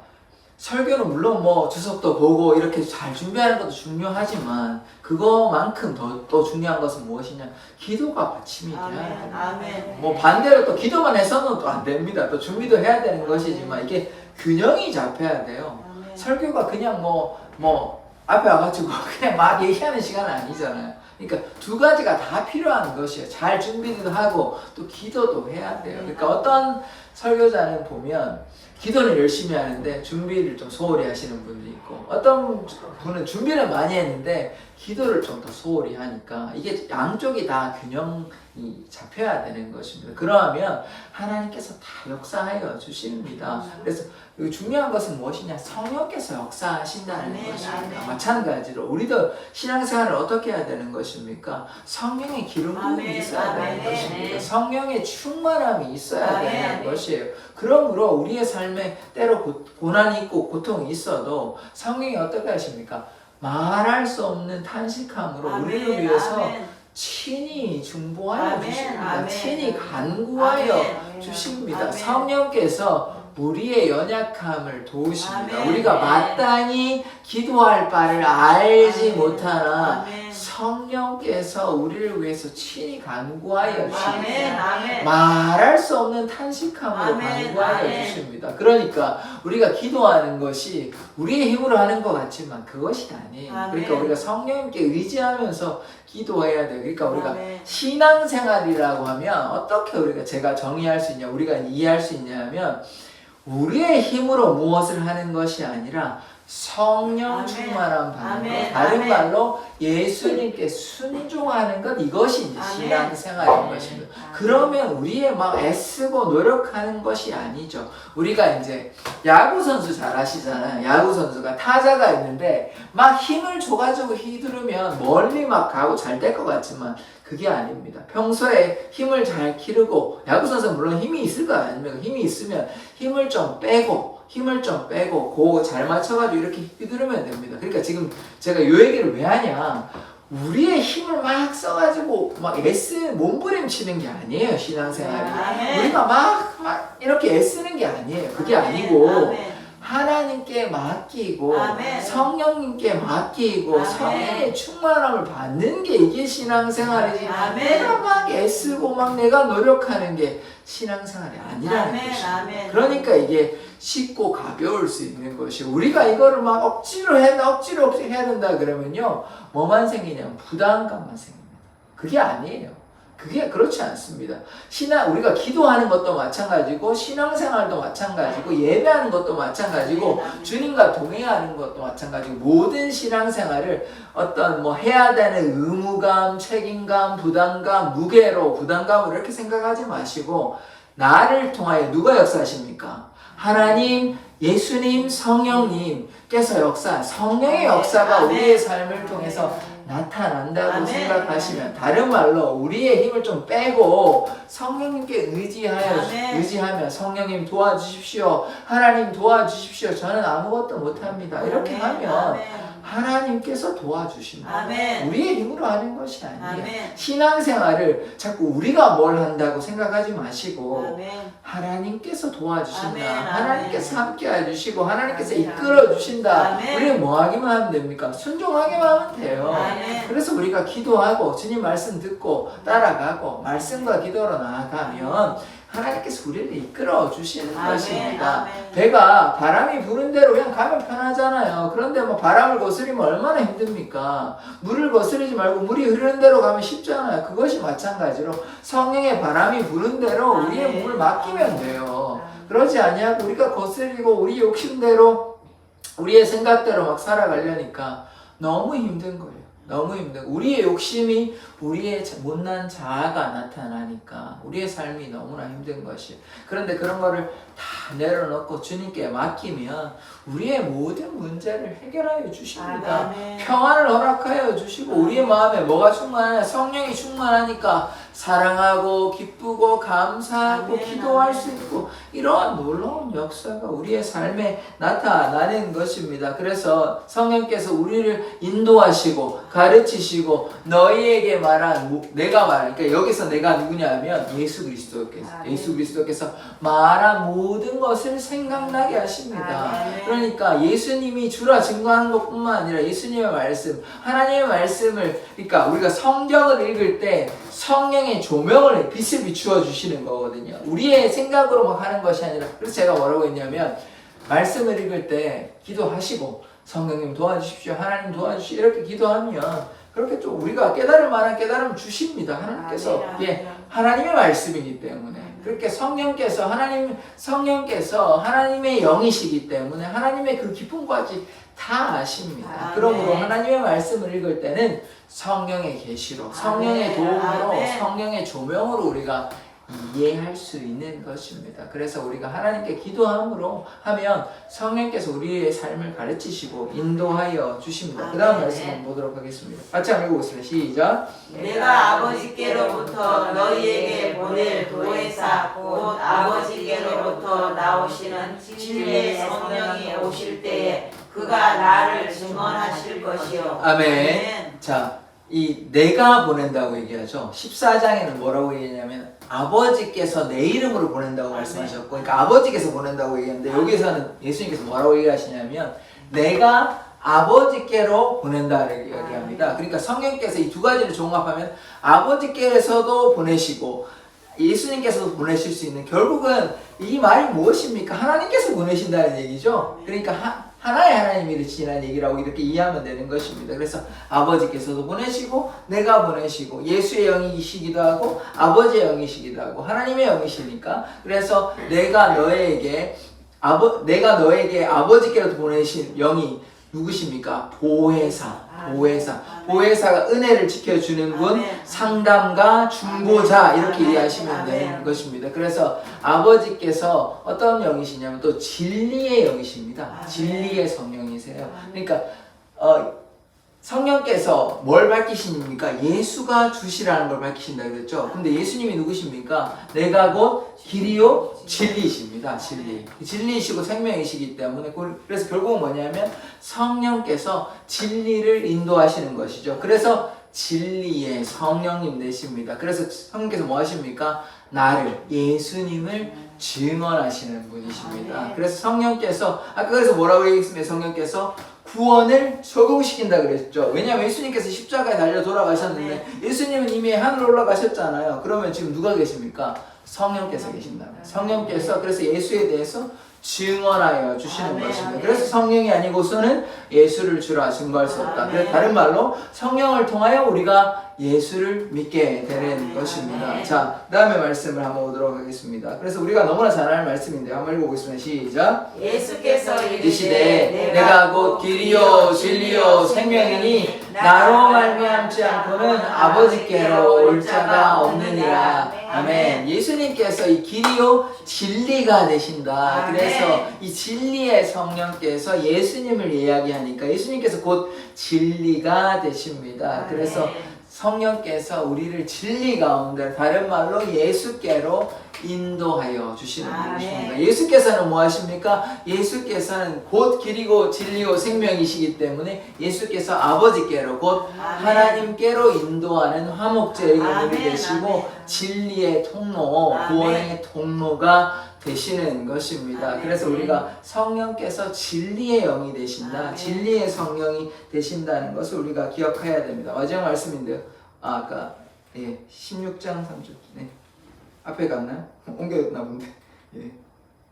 설교는 물론 뭐 주석도 보고 이렇게 잘 준비하는 것도 중요하지만 그거만큼 더 중요한 것은 무엇이냐? 기도가 받침이 돼야 돼요. 아멘. 뭐 반대로 또 기도만 해서는 또 안 됩니다. 또 준비도 해야 되는 것이지만 이게 균형이 잡혀야 돼요. 설교가 그냥 뭐 앞에 와가지고 그냥 막 얘기하는 시간은 아니잖아요. 그러니까 두 가지가 다 필요한 것이에요. 잘 준비도 하고 또 기도도 해야 돼요. 그러니까 어떤 설교자는 보면 기도는 열심히 하는데 준비를 좀 소홀히 하시는 분도 있고, 어떤 분은 준비를 많이 했는데 기도를 좀 더 소홀히 하니까 이게 양쪽이 다 균형이 잡혀야 되는 것입니다. 그러하면 하나님께서 다 역사하여 주십니다. 그래서 중요한 것은 무엇이냐? 성령께서 역사하신다는 것입니다. 마찬가지로 우리도 신앙생활을 어떻게 해야 되는 것입니까? 성령의 기름 부음이 있어야 되는 것입니다. 성령의 충만함이 있어야 되는 것이에요. 그러므로 우리의 삶에 때로 고난이 있고 고통이 있어도 성령이 어떻게 하십니까? 말할 수 없는 탄식함으로 우리를 위해서 친히 중보하여 주십니다. 친히 간구하여 주십니다. 성령께서 우리의 연약함을 도우십니다. 우리가 마땅히 기도할 바를 알지 못하나 성령께서 우리를 위해서 친히 간구하여 주십니다. 말할 수 없는 탄식함으로 간구하여 주십니다. 그러니까 우리가 기도하는 것이 우리의 힘으로 하는 것 같지만 그것이 아니에요. 그러니까 우리가 성령님께 의지하면서 기도해야 돼요. 그러니까 우리가 신앙생활이라고 하면 어떻게 우리가 제가 정의할 수 있냐, 우리가 이해할 수 있냐면 우리의 힘으로 무엇을 하는 것이 아니라 성령 충만함 받는 것, 다른 말로 예수님께 순종하는 것, 이것이 이제 신앙생활인 것입니다. 그러면 우리의 막 애쓰고 노력하는 것이 아니죠. 우리가 이제 야구 선수 잘 아시잖아요. 야구 선수가 타자가 있는데 막 힘을 줘가지고 휘두르면 멀리 막 가고 잘 될 것 같지만 그게 아닙니다. 평소에 힘을 잘 기르고, 야구 선수는 물론 힘이 있을 거 아닙니까? 힘이 있으면 힘을 좀 빼고 그거 잘 맞춰가지고 이렇게 휘두르면 됩니다. 그러니까 지금 제가 이 얘기를 왜 하냐, 우리의 힘을 막 써가지고 막 몸부림치는 게 아니에요. 신앙생활이 우리가 막 이렇게 애쓰는 게 아니에요. 그게 아니고 하나님께 맡기고 성령님께 맡기고 성령의 충만함을 받는 게 이게 신앙생활이지, 내가 막 애쓰고 막 내가 노력하는 게 신앙생활이 아니라는 것입니다. 그러니까 이게 쉽고 가벼울 수 있는 것이, 우리가 이거를 막 억지로 해야 된다 그러면요 뭐만 생기냐면 부담감만 생깁니다. 그게 아니에요. 그게 그렇지 않습니다. 우리가 기도하는 것도 마찬가지고, 신앙생활도 마찬가지고, 예배하는 것도 마찬가지고, 주님과 동행하는 것도 마찬가지고, 모든 신앙생활을 어떤 해야 되는 의무감, 책임감, 부담감, 부담감으로 이렇게 생각하지 마시고, 나를 통하여 누가 역사하십니까? 하나님, 예수님, 성령님께서 성령의 역사가 우리의 삶을 통해서 나타난다고 생각하시면, 다른 말로 우리의 힘을 좀 빼고 성령님께 의지하면 성령님 도와주십시오, 하나님 도와주십시오, 저는 아무것도 못합니다, 이렇게 하면 하나님께서 도와주신다. 우리의 힘으로 하는 것이 아니에요. 신앙생활을 자꾸 우리가 뭘 한다고 생각하지 마시고 하나님께서 도와주신다, 하나님께서 함께 해주시고 하나님께서 이끌어 주신다. 우리는 뭐 하기만 하면 됩니까? 순종하기만 하면 돼요. 그래서 우리가 기도하고 주님 말씀 듣고 따라가고 말씀과 기도로 나아가면 하나님께서 우리를 이끌어 주시는 것입니다. 배가 바람이 부는 대로 그냥 가면 편하잖아요. 그런데 바람을 거스리면 얼마나 힘듭니까? 물을 거스르지 말고 물이 흐르는 대로 가면 쉽잖아요. 그것이 마찬가지로 성령의 바람이 부는 대로 우리의 몸을 맡기면 돼요. 그러지 아니하고 우리가 거스리고 우리 욕심대로 우리의 생각대로 막 살아가려니까 너무 힘든 거예요. 너무 힘들고 우리의 욕심이 우리의 못난 자아가 나타나니까 우리의 삶이 너무나 힘든 것이. 그런데 그런 거를 다 내려놓고 주님께 맡기면 우리의 모든 문제를 해결하여 주십니다. 평안을 허락하여 주시고 우리의 마음에 뭐가 충만하냐? 성령이 충만하니까 사랑하고 기쁘고 감사하고 기도할 수 있고 이러한 놀라운 역사가 우리의 삶에 나타나는 것입니다. 그래서 성령께서 우리를 인도하시고 가르치시고 너희에게 내가 말한, 그러니까 여기서 내가 누구냐면 예수 그리스도께서 말한 모든 것을 생각나게 하십니다. 그러니까 예수님이 주라 증거하는 것뿐만 아니라 예수님의 말씀, 하나님의 말씀을, 그러니까 우리가 성경을 읽을 때 성령의 조명을, 빛을 비추어 주시는 거거든요. 우리의 생각으로 막 하는 것이 아니라. 그래서 제가 뭐라고 했냐면, 말씀을 읽을 때 기도하시고 성령님 도와주십시오, 하나님 도와주십시오 이렇게 기도하면 그렇게 좀 우리가 깨달을 만한 깨달음을 주십니다. 하나님께서. 하나님의 말씀이기 때문에. 그렇게 성령께서 하나님의 영이시기 때문에 하나님의 그 기쁨까지 다 아십니다. 그러므로 하나님의 말씀을 읽을 때는 성령의 계시로, 성령의 도움으로, 성령의 조명으로 우리가 이해할 수 있는 것입니다. 그래서 우리가 하나님께 기도함으로 하면 성령께서 우리의 삶을 가르치시고 인도하여 주십니다. 그 다음 말씀 한번 보도록 하겠습니다. 같이 한번 읽어보겠습니다. 시작. 내가 아버지께로부터 너희에게 보낼 보혜사 곧 아버지께로부터 나오시는 진리의 성령이 오실 때에 그가 나를 증언하실 것이요. 아멘. 자, 이 내가 보낸다고 얘기하죠. 14장에는 뭐라고 얘기하냐면 아버지께서 내 이름으로 보낸다고 말씀하셨고, 그러니까 아버지께서 보낸다고 얘기하는데 여기서는 예수님께서 뭐라고 얘기하시냐면 내가 아버지께로 보낸다를 이야기합니다. 그러니까 성령께서 이 두 가지를 종합하면 아버지께서도 보내시고 예수님께서도 보내실 수 있는, 결국은 이 말이 무엇입니까? 하나님께서 보내신다는 얘기죠. 그러니까 하나의 하나님이 되시는 얘기라고 이렇게 이해하면 되는 것입니다. 그래서 아버지께서도 보내시고 내가 보내시고 예수의 영이시기도 하고 아버지의 영이시기도 하고 하나님의 영이시니까, 그래서 내가 너에게 아버지께로도 보내신 영이 누구십니까? 보혜사가 은혜를 지켜주는 분, 상담가, 중보자, 이렇게 이해하시면 되는 것입니다. 그래서 아버지께서 어떤 영이시냐면 또 진리의 영이십니다. 진리의 성령이세요. 그러니까 성령께서 뭘 밝히십니까? 예수가 주시라는 걸 밝히신다 그랬죠. 근데 예수님이 누구십니까? 내가 곧 길이요 진리이십니다. 진리이시고 생명이시기 때문에, 그래서 결국은 뭐냐면 성령께서 진리를 인도하시는 것이죠. 그래서 진리의 성령님 되십니다. 그래서 성령께서 뭐 하십니까? 나를, 예수님을 증언하시는 분이십니다. 그래서 성령께서 아까 그래서 뭐라고 얘기했습니까? 성령께서 구원을 적용시킨다 그랬죠. 왜냐하면 예수님께서 십자가에 달려 돌아가셨는데 예수님은 이미 하늘 올라가셨잖아요. 그러면 지금 누가 계십니까? 성령께서 계신다. 성령께서 그래서 예수에 대해서 증언하여 주시는 것입니다. 그래서 성령이 아니고서는 예수를 주라 증거할 수 없다. 그래서 다른 말로 성령을 통하여 우리가 예수를 믿게 되는 것입니다. 자, 그 다음에 말씀을 한번 보도록 하겠습니다. 그래서 우리가 너무나 잘 아는 말씀인데 한번 읽어보겠습니다. 시작. 예수께서 이르시되 내가 곧 길이요 진리요 생명이니 나로 말미암지 않고는 아버지께로 올 자가 없느니라. 아멘. 예수님께서 이 길이요 진리가 되신다. 그래서 이 진리의 성령께서 예수님을 이야기하니까 예수님께서 곧 진리가 되십니다. 그래서 성령께서 우리를 진리 가운데, 다른 말로 예수께로 인도하여 주시는 분이십니다. 예수께서는 뭐 하십니까? 예수께서는 곧 길이고 진리고 생명이시기 때문에 예수께서 아버지께로 곧 하나님께로 인도하는 화목제의 분이 되시고 진리의 통로, 구원의 통로가 되시는 것입니다. 그래서 우리가 성령께서 진리의 영이 되신다, 진리의 성령이 되신다는 것을 우리가 기억해야 됩니다. 마지막 말씀인데요. 아까 16장 3절. 네. 앞에 갔나요? 옮겼나 본데.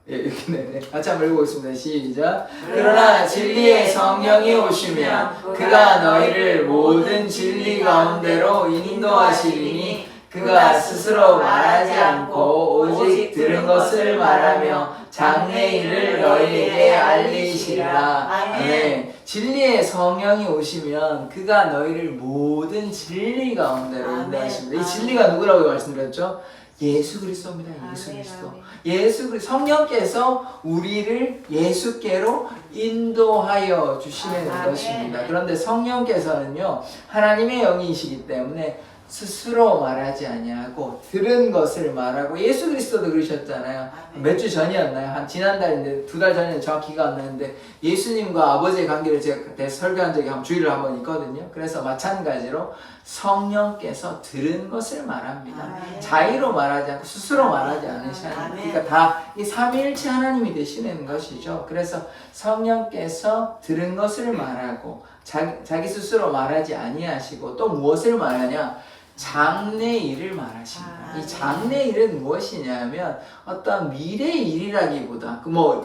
이렇게 네. 같이 한번 읽어보겠습니다. 시작. 그러나 진리의 성령이 오시면 그가 너희를 모든 진리 가운데로 인도하시리니 그가 스스로 말하지 않고 오직 들은 것을 말하며 장래일을 너희에게 알리시리라. 아멘. 진리의 성령이 오시면 그가 너희를 모든 진리 가운데로 인도하십니다. 이 진리가 누구라고 말씀드렸죠? 예수 그리스도입니다. 예수 그리스도. 성령께서 우리를 예수께로 인도하여 주시는 것입니다. 그런데 성령께서는요, 하나님의 영이시기 때문에 스스로 말하지 아니하고 들은 것을 말하고, 예수 그리스도도 그러셨잖아요. 몇 주 전이었나요? 지난달인데 2달 전에는 정확히 기가 안 나는데 예수님과 아버지의 관계를 제가 설교한 적이 주일을 한번 있거든요. 그래서 마찬가지로 성령께서 들은 것을 말합니다. 자의로 말하지 않고 스스로 말하지 않으시는, 그러니까 다 이 삼위일체 하나님이 되시는 것이죠. 그래서 성령께서 들은 것을 말하고 자기 스스로 말하지 아니하시고 또 무엇을 말하냐? 장래일을 말하십니다. 이 장래일은 무엇이냐면 어떤 미래의 일이라기보다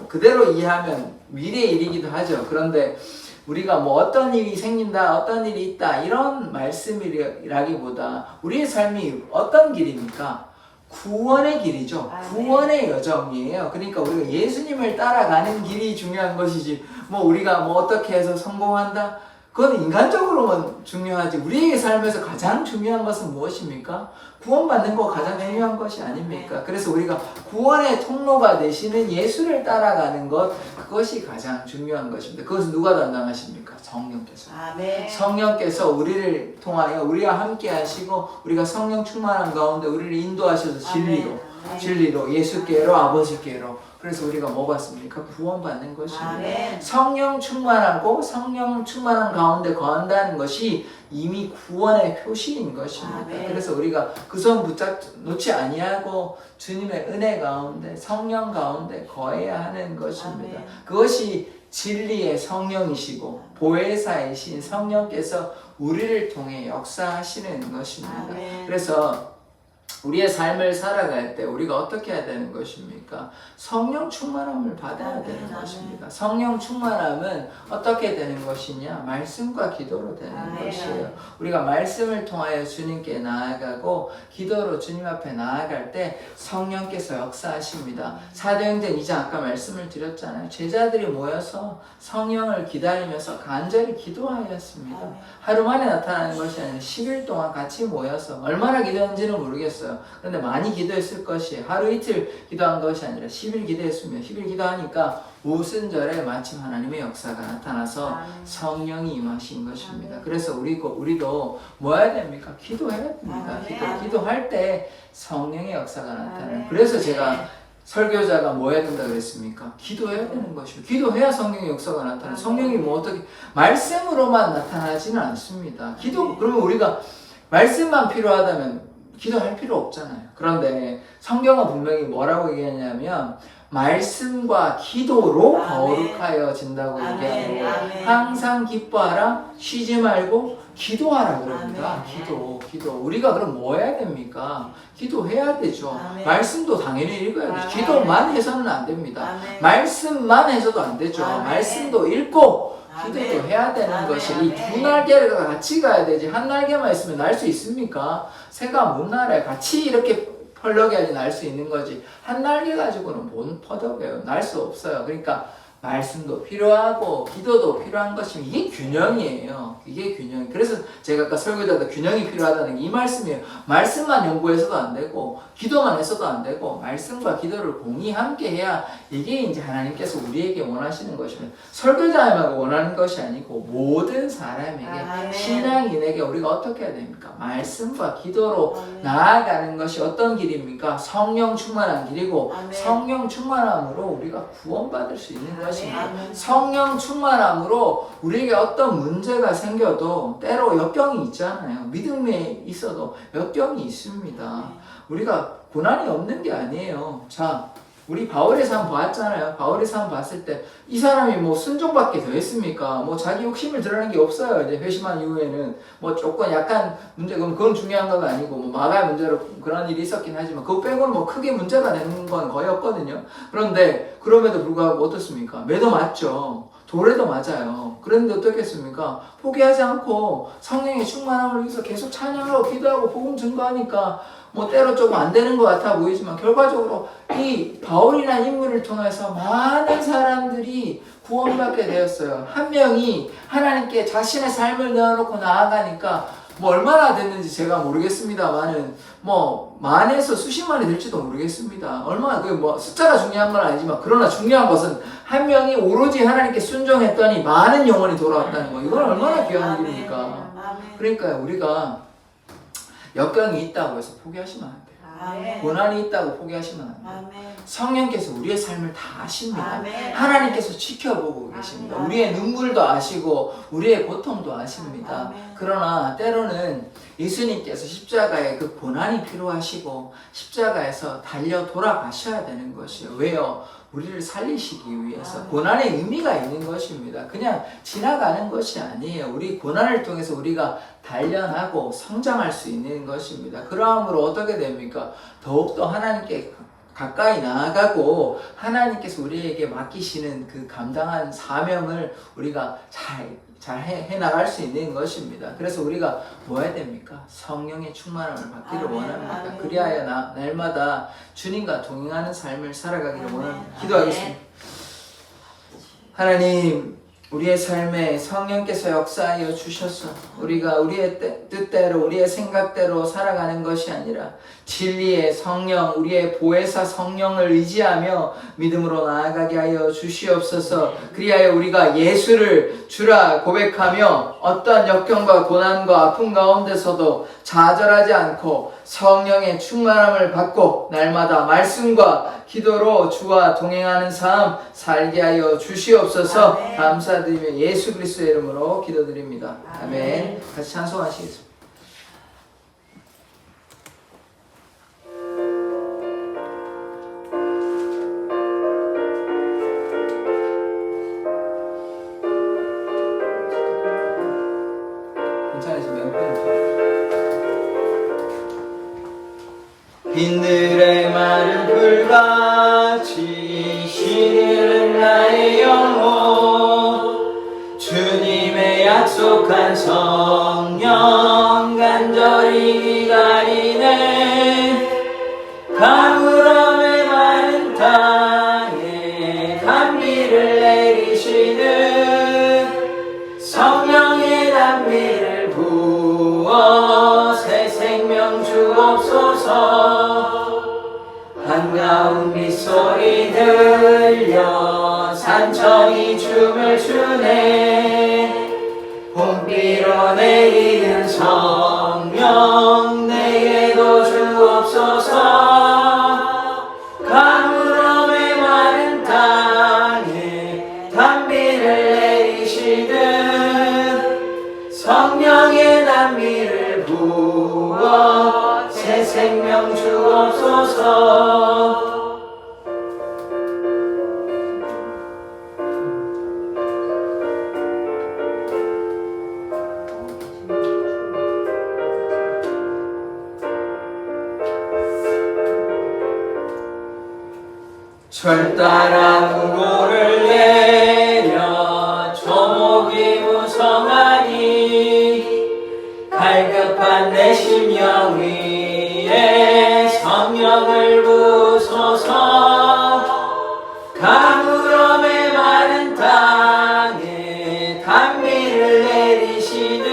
그대로 이해하면 미래의 일이기도 하죠. 그런데 우리가 어떤 일이 생긴다, 어떤 일이 있다 이런 말씀이라기보다 우리의 삶이 어떤 길입니까? 구원의 길이죠. 구원의 여정이에요. 그러니까 우리가 예수님을 따라가는 길이 중요한 것이지 우리가 어떻게 해서 성공한다? 그건 인간적으로만 중요하지 우리에게 삶에서 가장 중요한 것은 무엇입니까? 구원받는 거 가장 중요한 것이 아닙니까? 그래서 우리가 구원의 통로가 되시는 예수를 따라가는 것 그것이 가장 중요한 것입니다. 그것은 누가 담당하십니까? 성령께서. 아멘. 성령께서 우리를 통하여 우리와 함께 하시고 우리가 성령 충만한 가운데 우리를 인도하셔서 진리로 아멘. 진리로 예수께로 아버지께로 그래서 우리가 뭐 받습니까? 구원받는 것입니다. 아멘. 성령 충만하고 성령 충만한 가운데 거한다는 것이 이미 구원의 표시인 것입니다. 아멘. 그래서 우리가 그 손 붙잡지 아니하고 주님의 은혜 가운데 성령 가운데 거해야 하는 것입니다. 아멘. 그것이 진리의 성령이시고 보혜사이신 성령께서 우리를 통해 역사하시는 것입니다. 아멘. 그래서 우리의 삶을 살아갈 때 우리가 어떻게 해야 되는 것입니까? 성령 충만함을 받아야 되는 것입니다. 성령 충만함은 어떻게 되는 것이냐? 말씀과 기도로 되는 것이에요. 우리가 말씀을 통하여 주님께 나아가고 기도로 주님 앞에 나아갈 때 성령께서 역사하십니다. 사도행전 2장 아까 말씀을 드렸잖아요. 제자들이 모여서 성령을 기다리면서 간절히 기도하였습니다. 하루 만에 나타나는 것이 아니라 10일 동안 같이 모여서 얼마나 기도했는지는 모르겠어요. 그런데 많이 기도했을 것이에요. 하루 이틀 기도한 것이 아니라 10일 기도했으면 10일 기도하니까 오순절에 마침 하나님의 역사가 나타나서 성령이 임하신 것입니다. 그래서 우리도 뭐 해야 됩니까? 기도해야 됩니다. 기도할 때 성령의 역사가 나타나요. 그래서 제가 설교자가 뭐 해야 된다 그랬습니까? 기도해야 되는 것이고 기도해야 성령의 역사가 나타나요. 성령이 뭐 어떻게 말씀으로만 나타나지는 않습니다. 그러면 우리가 말씀만 필요하다면 기도할 필요 없잖아요. 그런데 성경은 분명히 뭐라고 얘기하냐면 말씀과 기도로 거룩하여진다고 얘기하고 항상 기뻐하라 쉬지 말고 기도하라 그럽니다. 기도 우리가 그럼 뭐 해야 됩니까? 기도해야 되죠. 말씀도 당연히 읽어야 되죠. 기도만 해서는 안 됩니다. 말씀만 해서도 안 되죠. 말씀도 읽고 기도도 해야 되는 것이 이 두 날개가 같이 가야 되지 한 날개만 있으면 날 수 있습니까? 새가 못 날아요. 같이 이렇게 펄럭여야지 날 수 있는 거지 한 날개 가지고는 못 퍼덕여요. 날 수 없어요. 그러니까 말씀도 필요하고 기도도 필요한 것이면 이게 균형이에요. 이게 균형. 그래서 제가 아까 설교자도 균형이 필요하다는 게 이 말씀이에요. 말씀만 연구해서도 안 되고 기도만 해서도 안 되고 말씀과 기도를 공히 함께 해야 이게 이제 하나님께서 우리에게 원하시는 것입니다. 설교자에만 원하는 것이 아니고 모든 사람에게 신앙인에게 우리가 어떻게 해야 됩니까? 말씀과 기도로 나아가는 것이 어떤 길입니까? 성령 충만한 길이고 성령 충만함으로 우리가 구원받을 수 있는 것입니다. 성령 충만함으로 우리에게 어떤 문제가 생겨도 때로 역경이 있잖아요. 믿음에 있어도 역경이 있습니다. 우리가 고난이 없는 게 아니에요. 자, 우리 바울의 삶 봤잖아요. 바울의 삶 봤을 때 이 사람이 뭐 순종밖에 더 했습니까? 뭐 자기 욕심을 드러낸 게 없어요. 이제 회심한 이후에는 뭐 조금 약간 그건 중요한 건 아니고 뭐 마가의 문제로 그런 일이 있었긴 하지만 그거 빼고는 뭐 크게 문제가 되는 건 거의 없거든요. 그런데 그럼에도 불구하고 어떻습니까? 매도 맞죠. 돌에도 맞아요. 그런데 어떻겠습니까? 포기하지 않고 성령의 충만함을 위해서 계속 찬양하고 기도하고 복음 증거하니까 뭐 때로 조금 안 되는 것 같아 보이지만 결과적으로 이 바울이라는 인물을 통해서 많은 사람들이 구원받게 되었어요. 한 명이 하나님께 자신의 삶을 내어놓고 나아가니까 뭐 얼마나 됐는지 제가 모르겠습니다만은 뭐 만에서 수십만이 될지도 모르겠습니다. 얼마나 그 뭐 숫자가 중요한 건 아니지만 그러나 중요한 것은 한 명이 오로지 하나님께 순종했더니 많은 영혼이 돌아왔다는 거. 이건 얼마나 귀한 일입니까? 그러니까 우리가 역경이 있다고 해서 포기하시면 안 돼요. 고난이 있다고 포기하시면 안 돼요. 성령께서 우리의 삶을 다 아십니다. 하나님께서 지켜보고 계십니다. 우리의 눈물도 아시고 우리의 고통도 아십니다. 그러나 때로는 예수님께서 십자가에 그 고난이 필요하시고 십자가에서 달려 돌아가셔야 되는 것이에요. 왜요? 우리를 살리시기 위해서 고난의 의미가 있는 것입니다. 그냥 지나가는 것이 아니에요. 우리 고난을 통해서 우리가 단련하고 성장할 수 있는 것입니다. 그러므로 어떻게 됩니까? 더욱더 하나님께 가까이 나아가고 하나님께서 우리에게 맡기시는 그 감당한 사명을 우리가 잘 해나갈 수 있는 것입니다. 그래서 우리가 뭐 해야 됩니까? 성령의 충만함을 받기를 원합니다. 그리하여 날마다 주님과 동행하는 삶을 살아가기를 원합니다. 기도하겠습니다. 하나님, 우리의 삶에 성령께서 역사하여 주셔서 우리가 우리의 뜻대로 우리의 생각대로 살아가는 것이 아니라 진리의 성령, 우리의 보혜사 성령을 의지하며 믿음으로 나아가게 하여 주시옵소서. 그리하여 우리가 예수를 주라 고백하며 어떠한 역경과 고난과 아픔 가운데서도 좌절하지 않고 성령의 충만함을 받고 날마다 말씀과 기도로 주와 동행하는 삶 살게 하여 주시옵소서. 아멘. 감사드리며 예수 그리스도의 이름으로 기도드립니다. 아멘. 같이 찬송하시겠습니다. 빈들의 마른 불같이 시리는 나의 영혼 주님의 약속한 성령 간절히 기다리네 가물함의 마른 땅에 단비를 내리시는 성령의 단비를 부어 새 생명 주옵소서. 한가운 빗소리 들려 산청이 춤을 추네 봄비로 내리는 성령 내게도 주옵소서. 가물음의 마른 땅에 단비를 내리시는 성령의 단비를 부어 새 생명 주옵소서. 철 따라 우로를 내려 조목이 무성하니 갈급한 내 심령 위에 성령을 부소서. 가물음의 마른 땅에 단비를 내리시는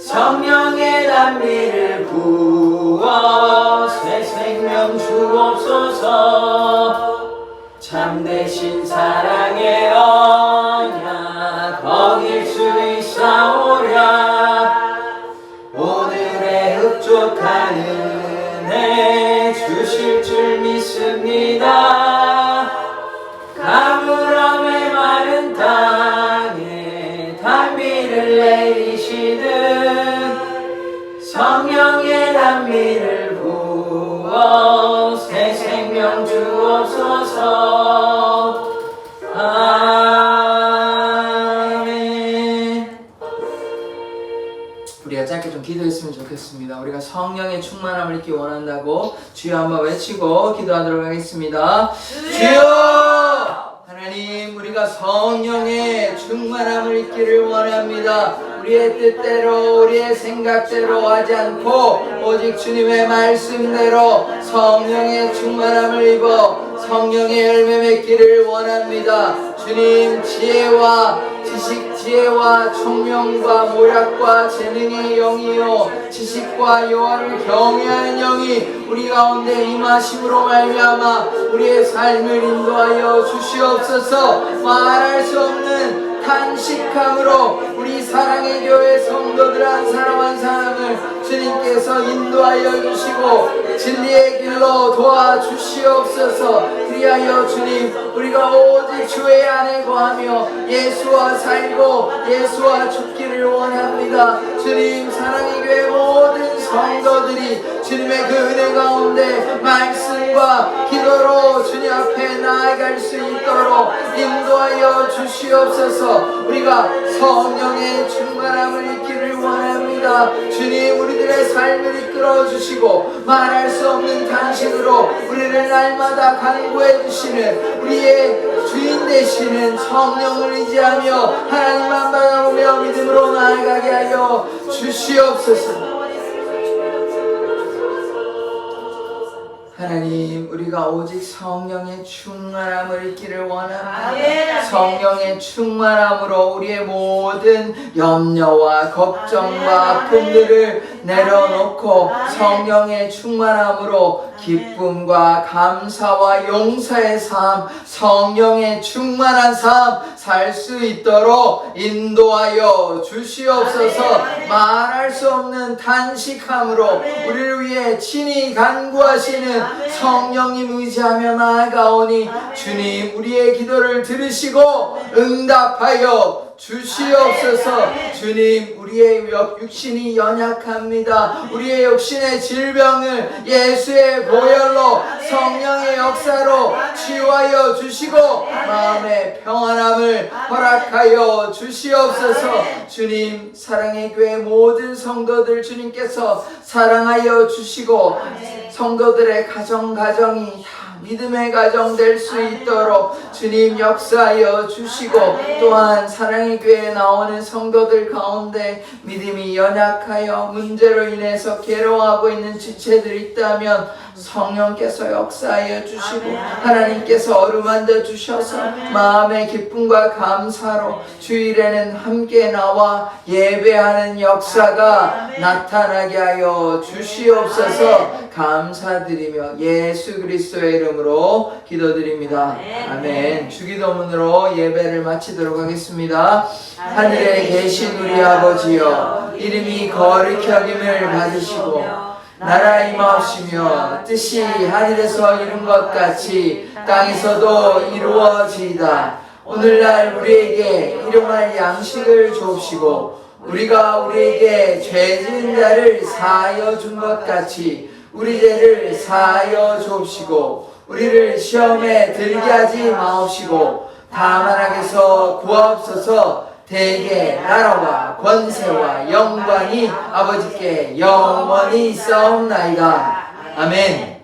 성령의 단비를 부어 새 생명 주옵소서. 참되신 사랑의 언약 거길 수 있사오랴. 오늘의 흡족한 은혜 주실 줄 믿습니다. 가물음의 마른 땅에 단비를 내리시는 성령의 단비를 부어 새 생명 주옵소서. 아멘. 우리가 짧게 좀 기도했으면 좋겠습니다. 우리가 성령의 충만함을 잊기 원한다고 주여 한번 외치고 기도하도록 하겠습니다. 주여! 하나님, 우리가 성령의 충만함을 잊기를 원합니다. 우리의 뜻대로 우리의 생각대로 하지 않고 오직 주님의 말씀대로 성령의 충만함을 입어 성령의 열매 맺기를 원합니다. 주님, 지혜와 지식, 지혜와 총명과 모략과 재능의 영이요 지식과 여호와를 경외하는 영이 우리 가운데 임하심으로 말미암아 우리의 삶을 인도하여 주시옵소서. 말할 수 없는 탄식함으로 우리 사랑의 교회 성도들 한 사람 한 사람을 주님께서 인도하여 주시고 진리의 길로 도와주시옵소서. 그리하여 주님, 우리가 오직 주의 안에 거하며 예수와 살고 예수와 죽기를 원합니다. 주님, 사랑의 교회 모든 성도들이 주님의 그 은혜 가운데 말씀과 기도로 주님 앞에 나아갈 수 있도록 인도하여 주시옵소서. 우리가 성령의 충만함을 잊기를 원합니다. 주님, 우리들의 삶을 이끌어 주시고 말할 수 없는 탄식으로 우리를 날마다 간구해 주시는 우리의 주인 되시는 성령을 의지하며 하나님만 바라보며 믿음으로 나아가게 하여 주시옵소서. 하나님, 우리가 오직 성령의 충만함을 잊기를 원합니다. 아멘. 성령의 충만함으로 우리의 모든 염려와 걱정과 아픔들을 내려놓고 성령의 충만함으로 기쁨과 감사와 용서의 삶, 성령의 충만한 삶 살 수 있도록 인도하여 주시옵소서. 말할 수 없는 단식함으로 우리를 위해 친히 간구하시는 성령님 의지하며 나아가오니 주님, 우리의 기도를 들으시고 응답하여 주시옵소서. 주님, 우리의 육신이 연약합니다. 우리의 육신의 질병을 예수의 보혈로 성령의 역사로 치유하여 주시고 마음의 평안함을 허락하여 주시옵소서. 주님, 사랑의 교회 모든 성도들 주님께서 사랑하여 주시고 성도들의 가정이 믿음의 가정 될 수 있도록 주님 역사하여 주시고, 또한 사랑의 교회에 나오는 성도들 가운데 믿음이 연약하여 문제로 인해서 괴로워하고 있는 지체들이 있다면 성령께서 역사하여 주시고 하나님께서 어루만져 주셔서 마음의 기쁨과 감사로 주일에는 함께 나와 예배하는 역사가 나타나게 하여 주시옵소서. 감사드리며 예수 그리스도의 이름으로 기도드립니다. 아멘. 주기도문으로 예배를 마치도록 하겠습니다. 하늘에 계신 우리 아버지여, 이름이 거룩히 여김을 받으시고 나라 임하옵시며 뜻이 하늘에서 이룬 것 같이 땅에서도 이루어지이다. 오늘날 우리에게 일용할 양식을 주옵시고 우리가 우리에게 죄 지은 자를 사하여 준 것 같이 우리 죄를 사하여 주옵시고 우리를 시험에 들게 하지 마옵시고 다만 악에서 구하옵소서. 대개 나라와 권세와 영광이 아버지께 영원히 있사옵나이다. 아멘.